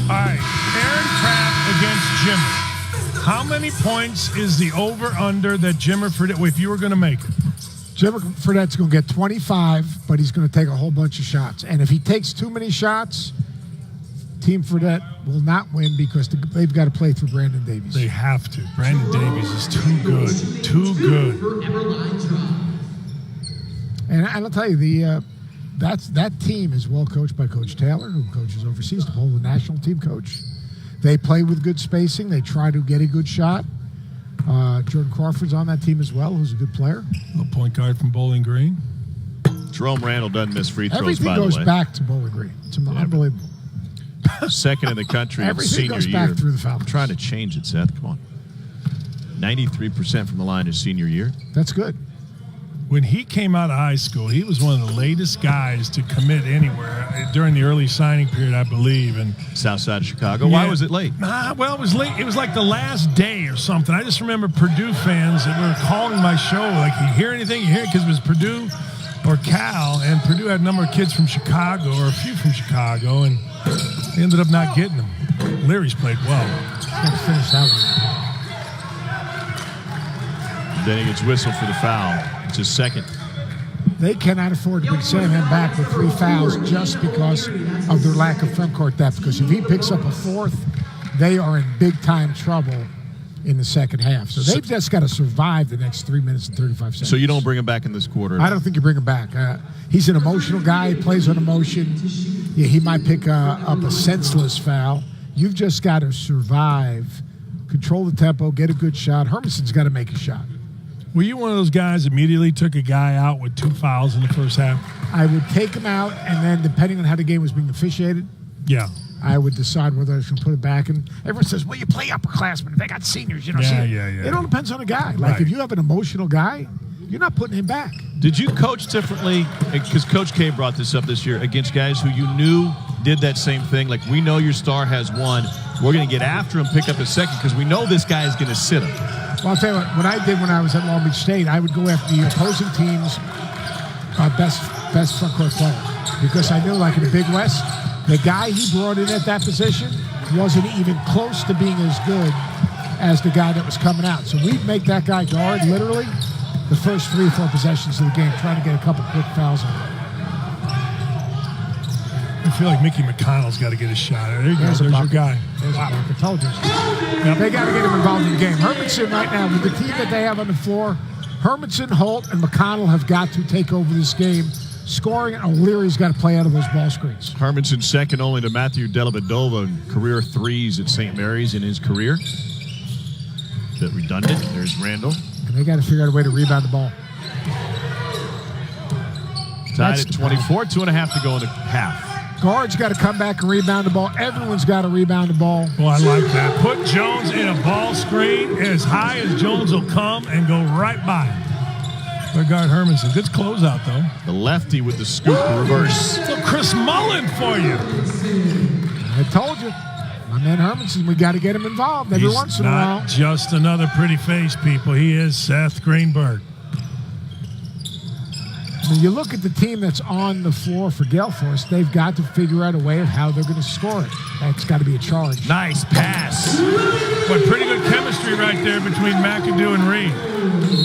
Speaker 3: All right, Aaron Kraft against Jimmer. How many points is the over-under that Jimmer Fredette, if you were going to make it?
Speaker 2: Jimmer Fredette's going to get 25, but he's going to take a whole bunch of shots. And if he takes too many shots, Team Fredette will not win because they've got to play through Brandon Davies.
Speaker 3: They have to. Brandon Davies is too good. Too good.
Speaker 2: And I'll tell you, that team is well coached by Coach Taylor, who coaches overseas, the whole national team coach. They play with good spacing. They try to get a good shot. Jordan Crawford's on that team as well, who's a good player.
Speaker 3: The point guard from Bowling Green.
Speaker 1: Jerome Randall doesn't miss free throws,
Speaker 2: Everything
Speaker 1: by the
Speaker 2: goes
Speaker 1: way.
Speaker 2: back to Bowling Green. It's unbelievable.
Speaker 1: Second in the country in
Speaker 2: Everything
Speaker 1: senior
Speaker 2: goes
Speaker 1: year.
Speaker 2: back through the Falcons.
Speaker 1: I'm trying to change it, Seth. Come on. 93% from the line his senior year.
Speaker 2: That's good.
Speaker 3: When he came out of high school, he was one of the latest guys to commit anywhere during the early signing period, I believe. And
Speaker 1: South side of Chicago. Why was it late?
Speaker 3: Well, it was late. It was like the last day or something. I just remember Purdue fans that were calling my show, like, you hear anything? You hear it? Because it was Purdue or Cal, and Purdue had a number of kids from Chicago, or a few from Chicago, and they ended up not getting them. Leary's played well.
Speaker 2: Got to finish that one.
Speaker 1: Then he gets whistled for the foul. It's his second.
Speaker 2: They cannot afford to bring Sandham back with 3 fouls just because of their lack of front court depth. Because if he picks up a 4th, they are in big-time trouble in the second half. So they've just got to survive the next 3 minutes and 35 seconds.
Speaker 1: So you don't bring him back in this quarter?
Speaker 2: I don't think you bring him back. He's an emotional guy. He plays on emotion. Yeah, he might pick up a senseless foul. You've just got to survive, control the tempo, get a good shot. Hermanson's got to make a shot.
Speaker 3: Were you one of those guys that immediately took a guy out with 2 fouls in the first half?
Speaker 2: I would take him out, and then depending on how the game was being officiated,
Speaker 3: Yeah.
Speaker 2: I would decide whether I was going to put it back. And everyone says, well, you play upperclassmen. They got seniors. You know,
Speaker 3: Yeah.
Speaker 2: It all depends on the guy. Like,
Speaker 3: Right.
Speaker 2: if you have an emotional guy, you're not putting him back.
Speaker 1: Did you coach differently? Because Coach K brought this up this year against guys who you knew did that same thing. Like, we know your star has one. We're going to get after him, pick up a second, because we know this guy is going to sit him.
Speaker 2: Well, I'll tell you what I did when I was at Long Beach State, I would go after the opposing team's best front court player. Because I knew, like in the Big West, the guy he brought in at that position wasn't even close to being as good as the guy that was coming out. So we'd make that guy guard literally the first 3 or 4 possessions of the game, trying to get a couple quick fouls on him.
Speaker 3: I feel like Mickey McConnell's got to get a shot. There you go.
Speaker 2: There's a
Speaker 3: There's your
Speaker 2: bucket.
Speaker 3: guy.
Speaker 2: There's a bucket. I told you. They got to get him involved in the game. Hermanson right now, with the team that they have on the floor, Hermanson, Holt, and McConnell have got to take over this game. Scoring, and O'Leary's got to play out of those ball screens.
Speaker 1: Hermanson second only to Matthew Dellavedova in career 3s at St. Mary's in his career. Bit redundant. There's Randall.
Speaker 2: And they got to figure out a way to rebound the ball.
Speaker 1: Tied at 24. 2.5 to go in the half.
Speaker 2: Guards got to come back and rebound the ball. Everyone's got to rebound the ball.
Speaker 3: Well, I like that. Put Jones in a ball screen as high as Jones will come and go right by him. Their guard Hermanson. Good closeout, though.
Speaker 1: The lefty with the scoop reverse.
Speaker 3: So Chris Mullen for you.
Speaker 2: I told you. My man Hermanson, we got to get him involved every once in a while.
Speaker 3: He's not just another pretty face, people. He is Seth Greenberg.
Speaker 2: When you look at the team that's on the floor for Gael Force, they've got to figure out a way of how they're going to score it. That's got to be a charge.
Speaker 1: Nice pass.
Speaker 3: But pretty good chemistry right there between McAdoo and Reed.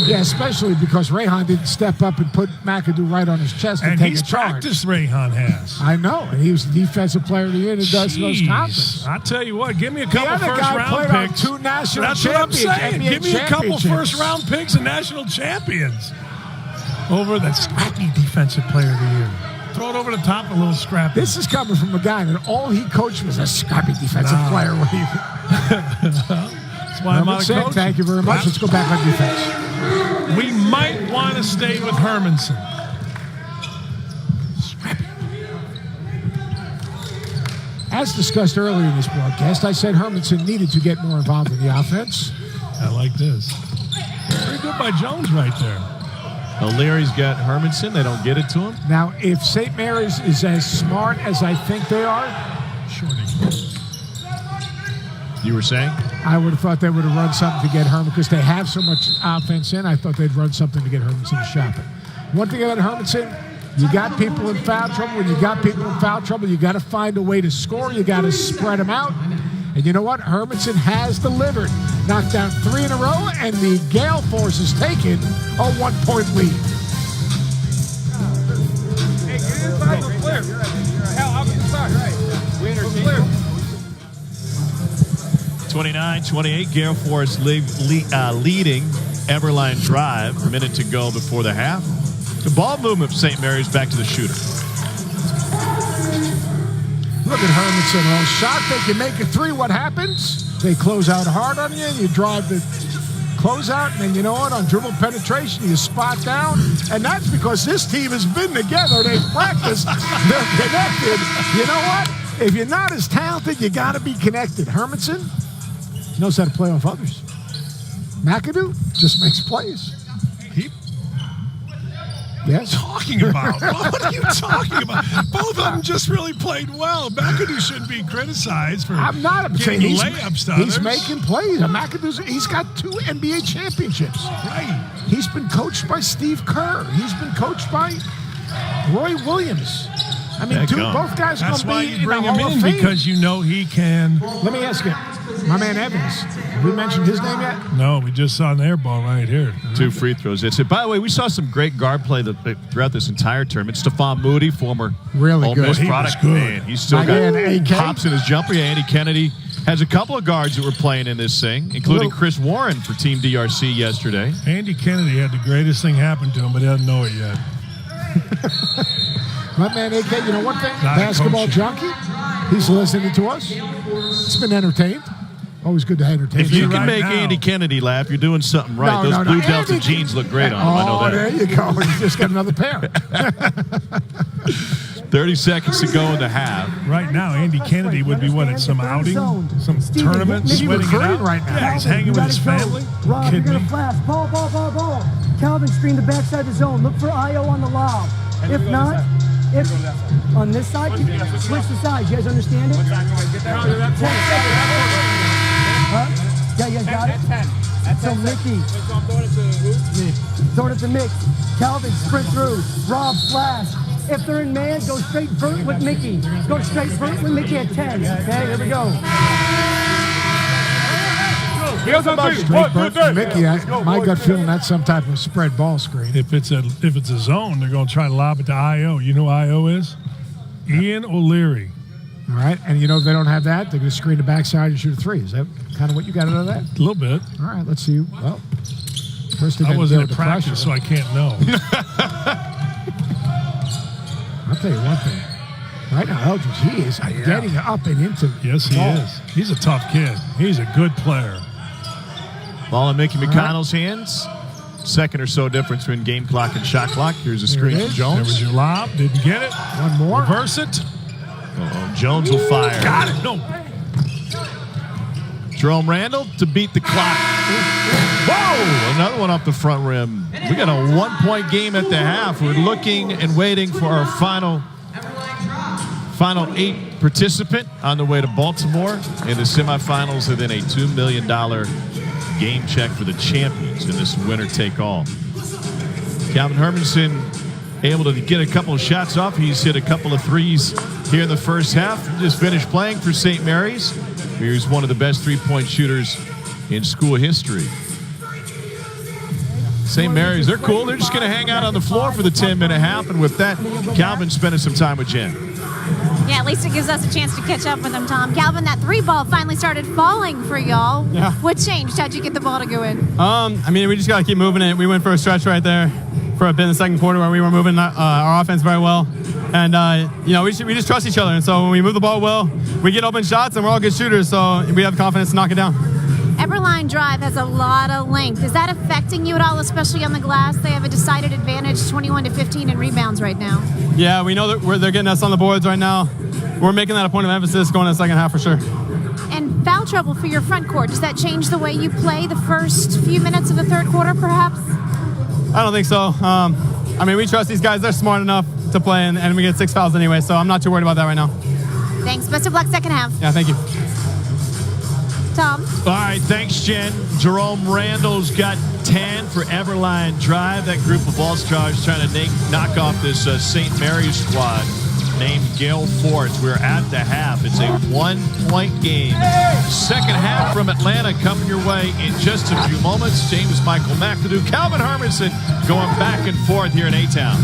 Speaker 2: Yeah, especially because Rayhan didn't step up and put McAdoo right on his chest and take a charge.
Speaker 3: And he's practiced, Rayhan has.
Speaker 2: I know, and he was the defensive player of the year in the Dust Coast Conference.
Speaker 3: I tell you what, give me a couple
Speaker 2: The other guy
Speaker 3: first-round
Speaker 2: played
Speaker 3: picks.
Speaker 2: on 2 national
Speaker 3: That's what I'm saying.
Speaker 2: NBA
Speaker 3: Give me a couple
Speaker 2: championships.
Speaker 3: first-round picks and national champions over that scrappy defensive player of the year. Throw it over the top, a little scrappy.
Speaker 2: This is coming from a guy that all he coached was a scrappy defensive player.
Speaker 3: That's why I'm out of coaching.
Speaker 2: Thank you very much. Let's go back on defense.
Speaker 3: We might want to stay with Hermanson.
Speaker 2: As discussed earlier in this broadcast, I said Hermanson needed to get more involved in the offense.
Speaker 3: I like this. Pretty good by Jones right there.
Speaker 1: O'Leary's got Hermanson. They don't get it to him.
Speaker 2: Now, if St. Mary's is as smart as I think they are,
Speaker 1: You were saying?
Speaker 2: I would have thought they would have run something to get Herman because they have so much offense in. I thought they'd run something to get Hermanson to shop it. One thing about Hermanson, you got people in foul trouble. When you got people in foul trouble, you got to find a way to score. You got to spread them out. And you know what? Hermanson has delivered. Knocked down 3 in a row, and the Gael Force has taken a 1-point lead.
Speaker 7: Hey, get inside, we're clear. Hell, I'm inside. Right. We clear.
Speaker 1: 29-28, Gael Force leading Eberlein drive. A minute to go before the half. The ball movement of St. Mary's back to the shooter.
Speaker 2: Look at Hermanson. On shot, they can make a 3. What happens? They close out hard on you, and you drive the closeout, and then you know what? On dribble penetration, you spot down, and that's because this team has been together. They've practiced. They're connected. You know what? If you're not as talented, you got to be connected. Hermanson knows how to play off others. McAdoo just makes plays. Yes.
Speaker 3: Talking about? What are you talking about? Both of them just really played well. McAdoo shouldn't be criticized for
Speaker 2: I'm not saying
Speaker 3: getting layups to
Speaker 2: he's
Speaker 3: others.
Speaker 2: making plays. He's got 2 NBA championships.
Speaker 3: Right.
Speaker 2: He's been coached by Steve Kerr. He's been coached by Roy Williams. I mean, both guys are going
Speaker 3: That's
Speaker 2: to
Speaker 3: why
Speaker 2: be
Speaker 3: you
Speaker 2: in
Speaker 3: bring
Speaker 2: the
Speaker 3: him
Speaker 2: Hall
Speaker 3: in
Speaker 2: of Fame.
Speaker 3: because you know he can.
Speaker 2: Let me ask you, my man Evans, have we mentioned his name yet?
Speaker 3: No, we just saw an air ball right here.
Speaker 1: 2 free throws. That's it. By the way, we saw some great guard play throughout this entire tournament. Stephon Moody, former
Speaker 2: Really
Speaker 1: Ole
Speaker 2: good.
Speaker 1: Miss
Speaker 2: He
Speaker 1: product.
Speaker 3: was good.
Speaker 1: Man, he's still
Speaker 2: My
Speaker 1: got
Speaker 2: man, AK.
Speaker 1: hops in his jumper. Yeah, Andy Kennedy has a couple of guards that were playing in this thing, including Chris Warren for Team DRC yesterday.
Speaker 3: Andy Kennedy had the greatest thing happen to him, but he doesn't know it yet.
Speaker 2: My man AK, you know one thing?
Speaker 3: Not
Speaker 2: Basketball
Speaker 3: coaching.
Speaker 2: junkie. He's listening to us. It's been entertained. Always good to entertain.
Speaker 1: If you
Speaker 3: Right
Speaker 1: can make
Speaker 3: now.
Speaker 1: Andy Kennedy laugh, you're doing something right.
Speaker 2: No,
Speaker 1: Those
Speaker 2: no,
Speaker 1: blue
Speaker 2: no.
Speaker 1: Delta
Speaker 2: Andy-
Speaker 1: jeans look great on him. I know that.
Speaker 2: there you go. He's just got another pair.
Speaker 1: 30 seconds to go in the half.
Speaker 3: Right now, Andy Kennedy would be at some outing, some tournament,
Speaker 2: He's
Speaker 3: sweating it
Speaker 2: recruiting
Speaker 3: out.
Speaker 2: right now.
Speaker 3: Yeah, he's hanging with his family.
Speaker 6: Rob, you're
Speaker 3: Kidding
Speaker 6: going
Speaker 3: me?
Speaker 6: to flash. Ball. Calvin screen the backside of the zone. Look for Io on the lob. If not, on this side, switch the sides. You guys understand it? Huh? Yeah, you guys got it? So Mickey. Throw it to Mick. Calvin, sprint through. Rob, flash. If they're in man, go straight vert with Mickey. Go straight vert with Mickey at 10. Okay, here we go.
Speaker 2: Straight burnt from Mickey. My gut feeling that's some type of spread ball screen.
Speaker 3: If it's a zone, they're going to try to lob it to Io. You know who Io is? Ian O'Leary.
Speaker 2: All right, and you know if they don't have that, they're going to screen the backside and shoot a 3. Is that kind of what you got out of that?
Speaker 3: A little bit.
Speaker 2: All right, let's see. Well, first they
Speaker 3: I
Speaker 2: got to deal
Speaker 3: wasn't
Speaker 2: with
Speaker 3: at
Speaker 2: the pressure.
Speaker 3: practice, so I can't know.
Speaker 2: I'll tell you one thing. Right now, Eldridge, he is getting up and into
Speaker 3: Yes, he
Speaker 2: ball.
Speaker 3: is. He's a tough kid. He's a good player.
Speaker 1: Ball in Mickey McConnell's hands. Second or so difference between game clock and shot clock. Here's a screen
Speaker 2: it
Speaker 1: from
Speaker 2: is.
Speaker 3: There was
Speaker 1: Jones.
Speaker 3: your lob. Didn't get it.
Speaker 2: One more.
Speaker 3: Reverse it.
Speaker 1: Jones will fire.
Speaker 3: Got it. No.
Speaker 1: Jerome Randall to beat the clock. Whoa! Another one off the front rim. We got a 1-point game at the half. We're looking and waiting for our final 8 participant on the way to Baltimore in the semifinals, and then a $2 million game check for the champions in this winner-take-all. Calvin Hermanson able to get a couple of shots off. He's hit a couple of threes here in the first half. Just finished playing for St. Mary's. He's one of the best three-point shooters in school history. St. Mary's, they're cool. They're just going to hang out on the floor for the 10-minute half, and with that, Calvin spending some time with Jen.
Speaker 4: Yeah, at least it gives us a chance to catch up with them, Tom. Calvin, that 3-ball finally started falling for y'all.
Speaker 5: Yeah.
Speaker 4: What changed? How'd you get the ball to go in?
Speaker 5: I mean, we just got to keep moving it. We went for a stretch right there for a bit in the second quarter where we were moving our offense very well. And, we just trust each other. And so when we move the ball well, we get open shots, and we're all good shooters. So we have the confidence to knock it down.
Speaker 4: Eberlein drive has a lot of length. Is that affecting you at all, especially on the glass? They have a decided advantage, 21-15 in rebounds right now.
Speaker 5: Yeah, we know that they're getting us on the boards right now. We're making that a point of emphasis going in the second half for sure.
Speaker 4: And foul trouble for your front court. Does that change the way you play the first few minutes of the third quarter, perhaps?
Speaker 5: I don't think so. We trust these guys. They're smart enough to play, and we get 6 fouls anyway, so I'm not too worried about that right now.
Speaker 4: Thanks. Best of luck second half.
Speaker 5: Yeah, thank you.
Speaker 4: Tom?
Speaker 1: All right, thanks, Jen. Jerome Randall's got 10 for Eberlein drive. That group of All-Stars trying to knock off this St. Mary's squad named Gael Forts. We're at the half. It's a 1-point game. Second half from Atlanta coming your way in just a few moments. James Michael McAdoo, Calvin Hermanson going back and forth here in A-Town.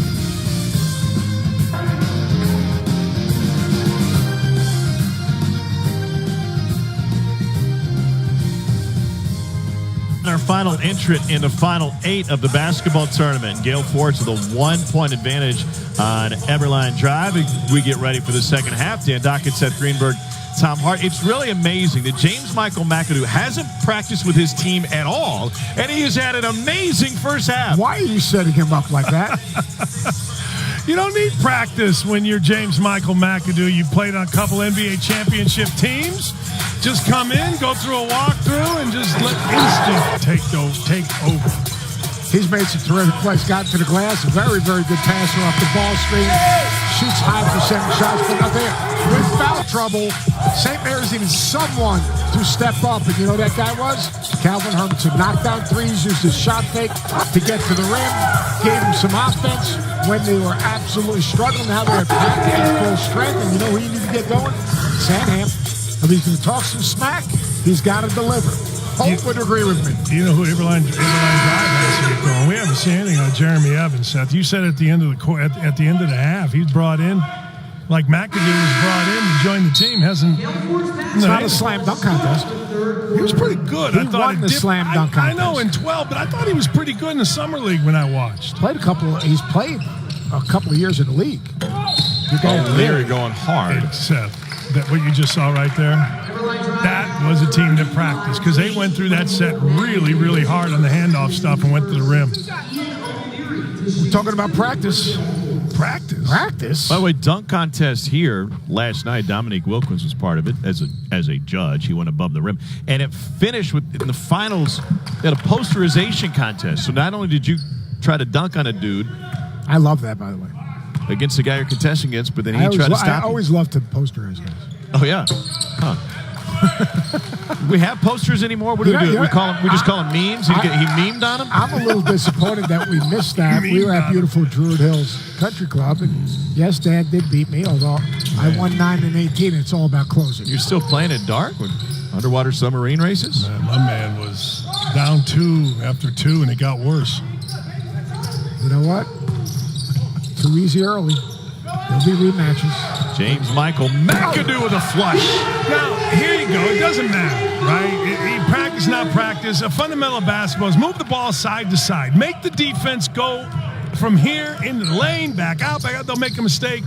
Speaker 1: Our final entrant in the final 8 of the basketball tournament. Gael Forts with a 1-point advantage on Eberlein drive. We get ready for the second half. Dan Dockett, Seth Greenberg, Tom Hart. It's really amazing that James Michael McAdoo hasn't practiced with his team at all, and he has had an amazing first half.
Speaker 2: Why are you setting him up like that?
Speaker 3: You don't need practice when you're James Michael McAdoo. You played on a couple NBA championship teams. Just come in, go through a walkthrough, and just let instinct take over.
Speaker 2: He's made some terrific plays. Got to the glass. Very, very good passer off the ball screen. Shoots high percent shots, but not there. With foul trouble, St. Mary's needed someone to step up. And you know who that guy was? Calvin Hermanson. Knocked down threes, used his shot fake to get to the rim. Gave him some offense when they were absolutely struggling. Now they're back at full strength. And you know who you need to get going? Sanham. If he's going to talk some smack, he's got to deliver. Hope would agree with me.
Speaker 3: You know who Eberlein drive has to get going? We haven't seen anything on Jeremy Evans, Seth. You said at the end of the half, he's brought in, like McAdoo was brought in to join the team.
Speaker 2: It's not a slam dunk contest.
Speaker 3: He was pretty good.
Speaker 2: He won the slam dunk contest.
Speaker 3: I know in 12, but I thought he was pretty good in the summer league when I watched.
Speaker 2: He's played a couple of years in the league.
Speaker 1: Leary going hard.
Speaker 3: Seth. That what you just saw right there, that was a team that practiced because they went through that set really, really hard on the handoff stuff and went to the rim.
Speaker 2: We're talking about practice.
Speaker 3: Practice.
Speaker 1: By the way, dunk contest here last night. Dominique Wilkins was part of it as a judge. He went above the rim, and it finished with in the finals. They had a posterization contest. So not only did you try to dunk on a dude,
Speaker 2: I love that, by the way.
Speaker 1: Against the guy you're contesting against, but then he tried to stop
Speaker 2: I always love to posterize guys.
Speaker 1: Oh, yeah. Huh. We have posters anymore? What do we do? We just call them memes? He memed on them?
Speaker 2: I'm a little disappointed that we missed that. We were at beautiful Druid Hills Country Club, and yes, Dad did beat me, although I won 9 and 18. It's all about closing.
Speaker 1: You're still playing it dark with underwater submarine races?
Speaker 3: My man was down 2 after 2, and it got worse.
Speaker 2: You know what? Too easy early. There'll be rematches.
Speaker 1: James Michael McAdoo with a flush.
Speaker 3: Now, here you go. It doesn't matter, right? Practice, not practice. A fundamental of basketball is move the ball side to side. Make the defense go from here into the lane, back out. They'll make a mistake.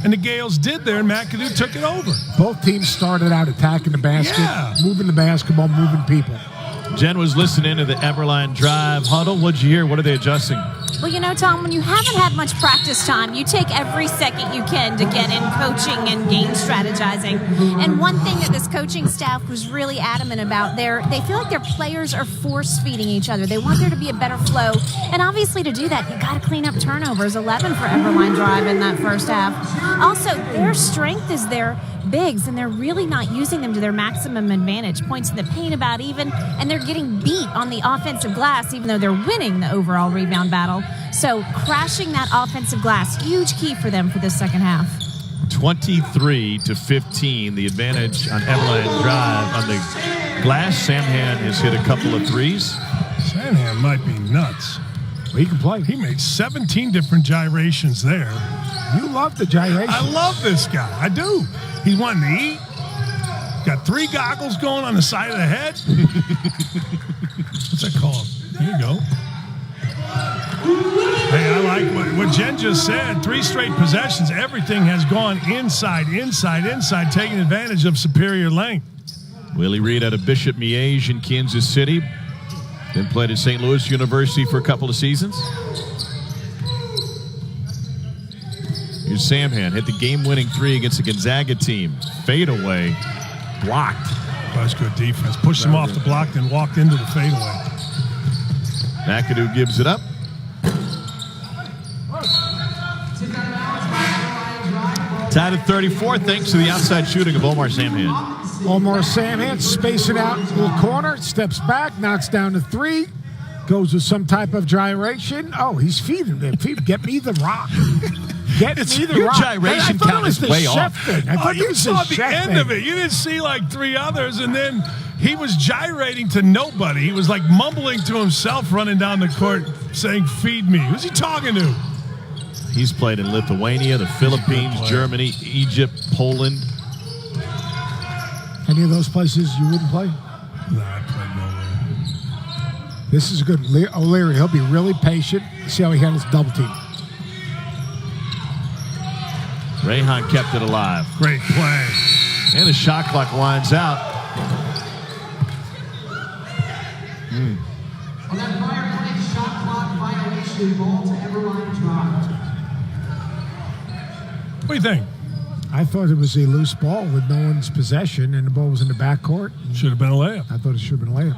Speaker 3: And the Gaels did there, and McAdoo took it over.
Speaker 2: Both teams started out attacking the basket, moving the basketball, moving people.
Speaker 1: Jen was listening to the Eberlein drive huddle. What'd you hear? What are they adjusting?
Speaker 4: Well, you know, Tom, when you haven't had much practice time, you take every second you can to get in coaching and game strategizing. And one thing that this coaching staff was really adamant about, they feel like their players are force-feeding each other. They want there to be a better flow. And obviously to do that, you got to clean up turnovers. 11 for Eberlein drive in that first half. Also, their strength is their bigs, and they're really not using them to their maximum advantage. Points in the paint about even, and they're getting beat on the offensive glass, even though they're winning the overall rebound battle. So crashing that offensive glass, huge key for them for this second half.
Speaker 1: 23-15, the advantage on Eberlein drive on the glass. Samhan has hit a couple of threes.
Speaker 3: Samhan might be nuts.
Speaker 2: Well, he can play.
Speaker 3: He made 17 different gyrations there.
Speaker 2: You love the gyration.
Speaker 3: I love this guy. I do. He's wanting to eat. Got 3 goggles going on the side of the head. What's that called? There you go. Hey, I like what Jen just said. 3 straight possessions. Everything has gone inside, taking advantage of superior length.
Speaker 1: Willie Reed out of Bishop Miege in Kansas City. Then played at St. Louis University for a couple of seasons. Here's Samhan. Hit the game-winning 3 against the Gonzaga team. Fadeaway. Blocked.
Speaker 3: That's good defense. Pushed him off the block, then walked into the fadeaway.
Speaker 1: McAdoo gives it up. Tied at 34 thanks to the outside shooting of Omar Samhan.
Speaker 2: Omar Samhan spacing out in the corner, steps back, knocks down the 3, goes with some type of gyration. Oh, he's feeding them. Get me the rock. Get me the
Speaker 1: Your
Speaker 2: rock.
Speaker 1: gyration count is way off.
Speaker 3: You saw the end of it. You didn't see like 3 others, and then he was gyrating to nobody. He was like mumbling to himself running down the court saying, "Feed me." Who's he talking to?
Speaker 1: He's played in Lithuania, the Philippines, Germany, Egypt, Poland.
Speaker 2: Any of those places you wouldn't play?
Speaker 3: No, I played nowhere.
Speaker 2: This is good. O'Leary, he'll be really patient. See how he handles double team.
Speaker 1: Rayhan kept it alive.
Speaker 3: Great play.
Speaker 1: And the shot clock winds out.
Speaker 8: On that prior play, shot clock violation, ball to Eberlein dropped.
Speaker 3: What do you think?
Speaker 2: I thought it was a loose ball with no one's possession, and the ball was in the backcourt.
Speaker 3: Should have been a layup.
Speaker 2: I thought it should have been a layup.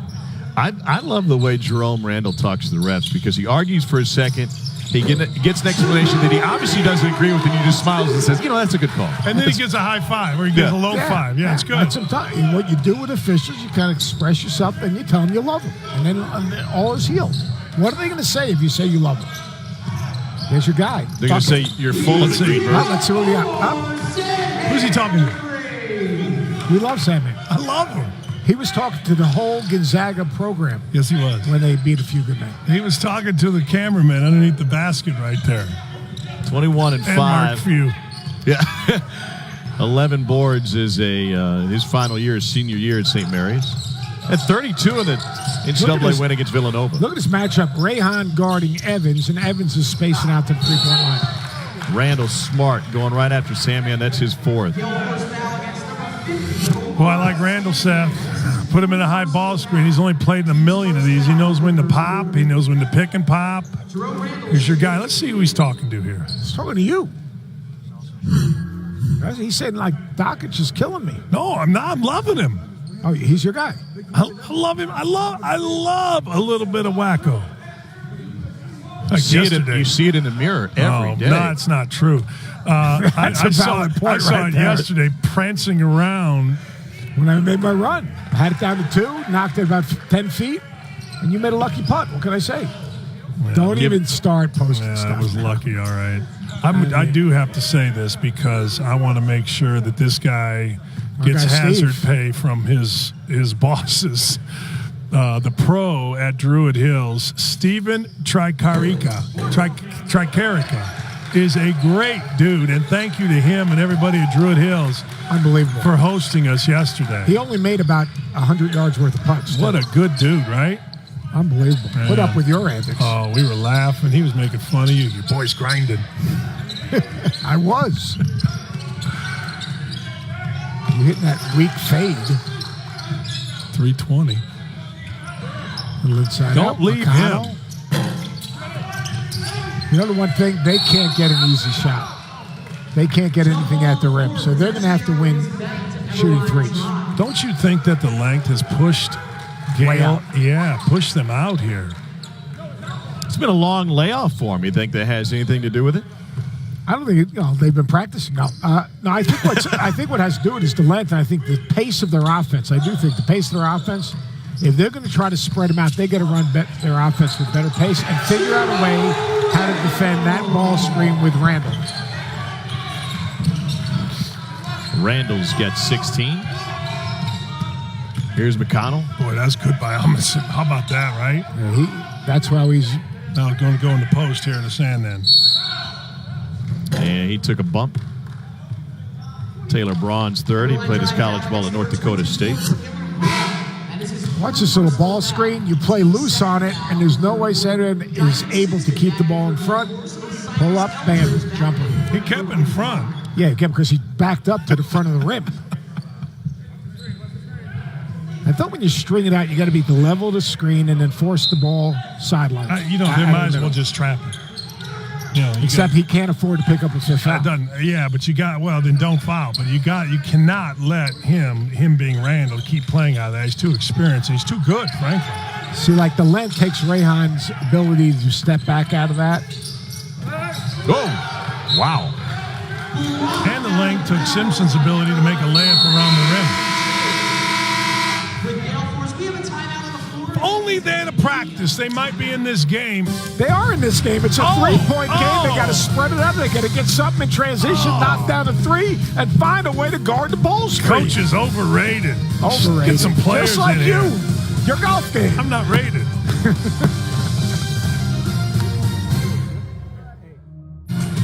Speaker 1: I love the way Jerome Randall talks to the refs because he argues for a second. He gets an explanation that he obviously doesn't agree with, and he just smiles and says, that's a good call.
Speaker 3: And then he gets a high 5 or he gets a low 5. Yeah, it's good.
Speaker 2: That's what you do with officials, you kind of express yourself and you tell them you love them. And then all is healed. What are they going to say if you say you love them? There's your guy.
Speaker 1: They're going to say you're full of it, Greenberg.
Speaker 2: Let's see what we got.
Speaker 3: Who's he talking to?
Speaker 2: We love Sammy.
Speaker 3: I love him.
Speaker 2: He was talking to the whole Gonzaga program.
Speaker 3: Yes, he was.
Speaker 2: When they beat a few good men.
Speaker 3: He was talking to the cameraman underneath the basket right there.
Speaker 1: 21 and 5.
Speaker 3: Mark Few.
Speaker 1: Yeah. 11 boards is his final year, his senior year at St. Mary's. At 32 in the NCAA win against Villanova.
Speaker 2: Look at this matchup. Rayhan guarding Evans, and Evans is spacing out to the 3-point line.
Speaker 1: Randall Smart going right after Sammy, and that's his 4th.
Speaker 3: Well, I like Randall, Seth. Put him in a high ball screen. He's only played in a million of these. He knows when to pop. He knows when to pick and pop. Here's your guy. Let's see who he's talking to here.
Speaker 2: He's talking to you. He's saying, like, Doncic is killing me.
Speaker 3: No, I'm not. I'm loving him.
Speaker 2: Oh, he's your guy.
Speaker 3: I love him. I love a little bit of wacko.
Speaker 1: You see it in the mirror every day.
Speaker 3: No, it's not true. I saw it yesterday, prancing around.
Speaker 2: When I made my run, I had it down to 2, knocked it about 10 feet, and you made a lucky putt. What can I say?
Speaker 3: Well,
Speaker 2: Don't even start posting stuff.
Speaker 3: I was lucky, all right. I do have to say this because I want to make sure that this guy gets hazard pay from his bosses. The pro at Druid Hills, Stephen Tricarica, is a great dude, and thank you to him and everybody at Druid Hills.
Speaker 2: Unbelievable.
Speaker 3: For hosting us yesterday.
Speaker 2: He only made about 100 yards worth of putts.
Speaker 3: What a good dude, right?
Speaker 2: Unbelievable. Yeah. Put up with your antics.
Speaker 3: Oh, we were laughing. He was making fun of you. Your boy's grinding.
Speaker 2: I was. You hitting that weak fade.
Speaker 3: 320.
Speaker 2: Little inside
Speaker 3: Don't
Speaker 2: out.
Speaker 3: leave
Speaker 2: Mercado.
Speaker 3: him.
Speaker 2: You know the one thing? They can't get an easy shot. They can't get anything at the rim, so they're going to have to win shooting threes.
Speaker 3: Don't you think that the length has pushed Gael? Yeah, pushed them out here.
Speaker 1: It's been a long layoff for him. You think that has anything to do with it?
Speaker 2: I don't think they've been practicing. No, I think what has to do with it is the length. And I think the pace of their offense. I do think the pace of their offense. If they're going to try to spread them out, they got to run their offense with better pace and figure out a way how to defend that ball screen with Randall.
Speaker 1: Randall's got 16. Here's McConnell.
Speaker 3: Boy, that's good by Amundsen. How about that, right?
Speaker 2: Yeah, that's how he's
Speaker 3: now going to go in the post here in the sand then.
Speaker 1: And he took a bump. Taylor Braun's third. He played his college ball at North Dakota State.
Speaker 2: Watch this little ball screen. You play loose on it, and there's no way Sandman is able to keep the ball in front. Pull up, bam, jumper.
Speaker 3: He kept in front.
Speaker 2: Yeah, he kept because he backed up to the front of the rim. I thought when you string it out, you got to be at the level of the screen and then force the ball sideline.
Speaker 3: They might as well just trap it.
Speaker 2: Except he can't afford to pick up a fifth foul.
Speaker 3: Yeah, but then don't foul. But you cannot let him being Randall, keep playing out of that. He's too experienced. He's too good, frankly.
Speaker 2: See, like the length takes Rayhan's ability to step back out of that.
Speaker 1: Oh, wow.
Speaker 3: And the length took Simpson's ability to make a layup around the rim. Only there to practice. They might be in this game.
Speaker 2: They are in this game. It's a three-point game. They got to spread it out. They got to get something in transition, knock down a three, and find a way to guard the ball screen.
Speaker 3: Coach is overrated.
Speaker 2: Get
Speaker 3: some players
Speaker 2: just like
Speaker 3: in
Speaker 2: you.
Speaker 3: here.
Speaker 2: Your golf game.
Speaker 3: I'm not rated.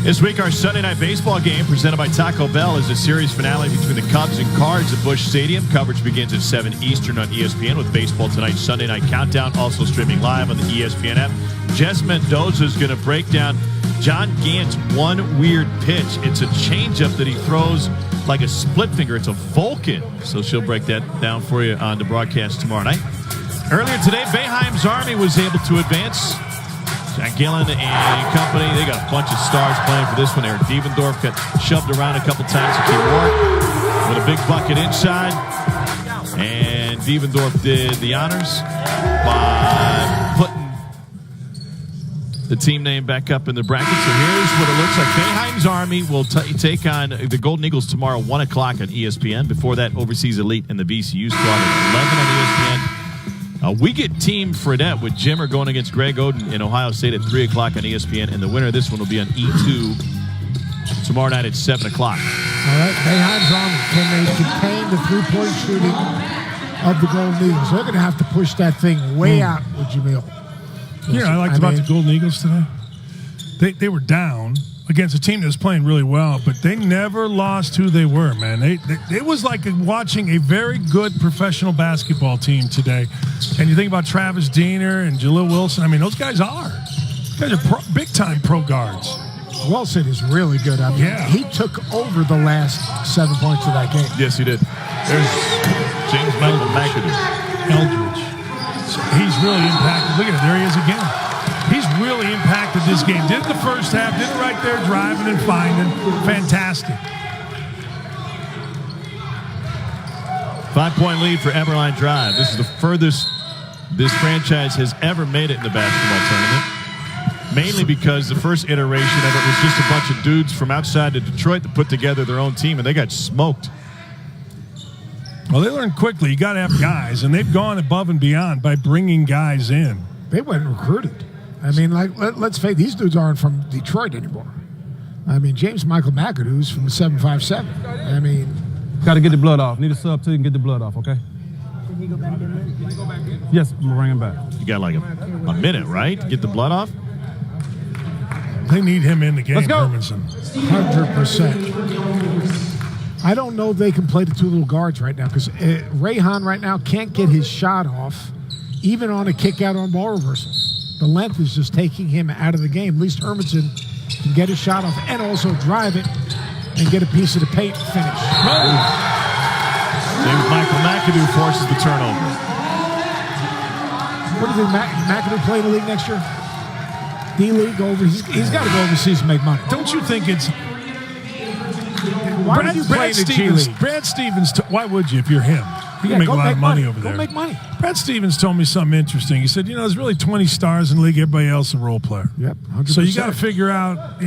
Speaker 1: This week, our Sunday Night Baseball game presented by Taco Bell is a series finale between the Cubs and Cards at Busch Stadium. Coverage begins at 7 Eastern on ESPN with Baseball Tonight's Sunday Night Countdown, also streaming live on the ESPN app. Jess Mendoza is going to break down John Gant's one weird pitch. It's a changeup that he throws like a split finger. It's a Vulcan. So she'll break that down for you on the broadcast tomorrow night. Earlier today, Boeheim's Army was able to advance. Jack Gillen and company, they got a bunch of stars playing for this one. Eric Devendorf got shoved around a couple times to keep Warwick with a big bucket inside. And Devendorf did the honors by putting the team name back up in the bracket. So here's what it looks like. Boeheim's Army will take on the Golden Eagles tomorrow, 1 o'clock on ESPN. Before that, Overseas Elite and the VCU squad at 11 on ESPN. We get Team Fredette with Jimmer going against Greg Oden in Ohio State at 3 o'clock on ESPN. And the winner of this one will be on E2 tomorrow night at 7 o'clock.
Speaker 2: All right, Boeheim's Army. Can they contain the three-point shooting of the Golden Eagles? They're going to have to push that thing way out with Jamil.
Speaker 3: I liked about the Golden Eagles today. They were down against a team that was playing really well, but they never lost who they were, man. It was like watching a very good professional basketball team today. And you think about Travis Diener and Jaleel Wilson. I mean, those guys are big-time pro guards.
Speaker 2: Wilson is really good. I mean, he took over the last 7 points of that game.
Speaker 1: Yes, he did. There's James Michael McAdoo.
Speaker 3: Eldridge. So he's really impacted. Look at it. There he is again. He's really impacted this game. Did it the first half. Did it right there, driving and finding. Fantastic.
Speaker 1: 5-point lead for Eberlein Drive. This is the furthest this franchise has ever made it in the basketball tournament. Mainly because the first iteration of it was just a bunch of dudes from outside of Detroit that put together their own team, and they got smoked.
Speaker 3: Well, they learned quickly. You got to have guys, and they've gone above and beyond by bringing guys in.
Speaker 2: They went and recruited. I mean, let's face it, these dudes aren't from Detroit anymore. I mean, James Michael McAdoo's from the 757. I mean,
Speaker 5: got to get the blood off. Need a sub till you can get the blood off, okay?
Speaker 6: Can he go back in?
Speaker 5: Yes, I'm going to bring him back.
Speaker 1: You got like a minute, right, to get the blood off?
Speaker 3: They need him in the game,
Speaker 5: Let's go.
Speaker 3: Hermanson.
Speaker 2: 100%. I don't know if they can play the two little guards right now because Rayhan right now can't get his shot off, even on a kick out on ball reversal. The length is just taking him out of the game. At least Hermanson can get his shot off and also drive it and get a piece of the paint and finish.
Speaker 1: James Michael McAdoo forces the turnover.
Speaker 2: What do you think, McAdoo play in the league next year? D-League he's got to go overseas and make money.
Speaker 3: Don't you think it's
Speaker 2: Why would you play in the G League?
Speaker 3: Brad Stevens, why would you if you're him? You can make a lot of money over there.
Speaker 2: Go make money.
Speaker 3: Brad Stevens told me something interesting. He said, there's really 20 stars in the league. Everybody else a role player.
Speaker 2: Yep, 100%.
Speaker 3: So you got to figure out,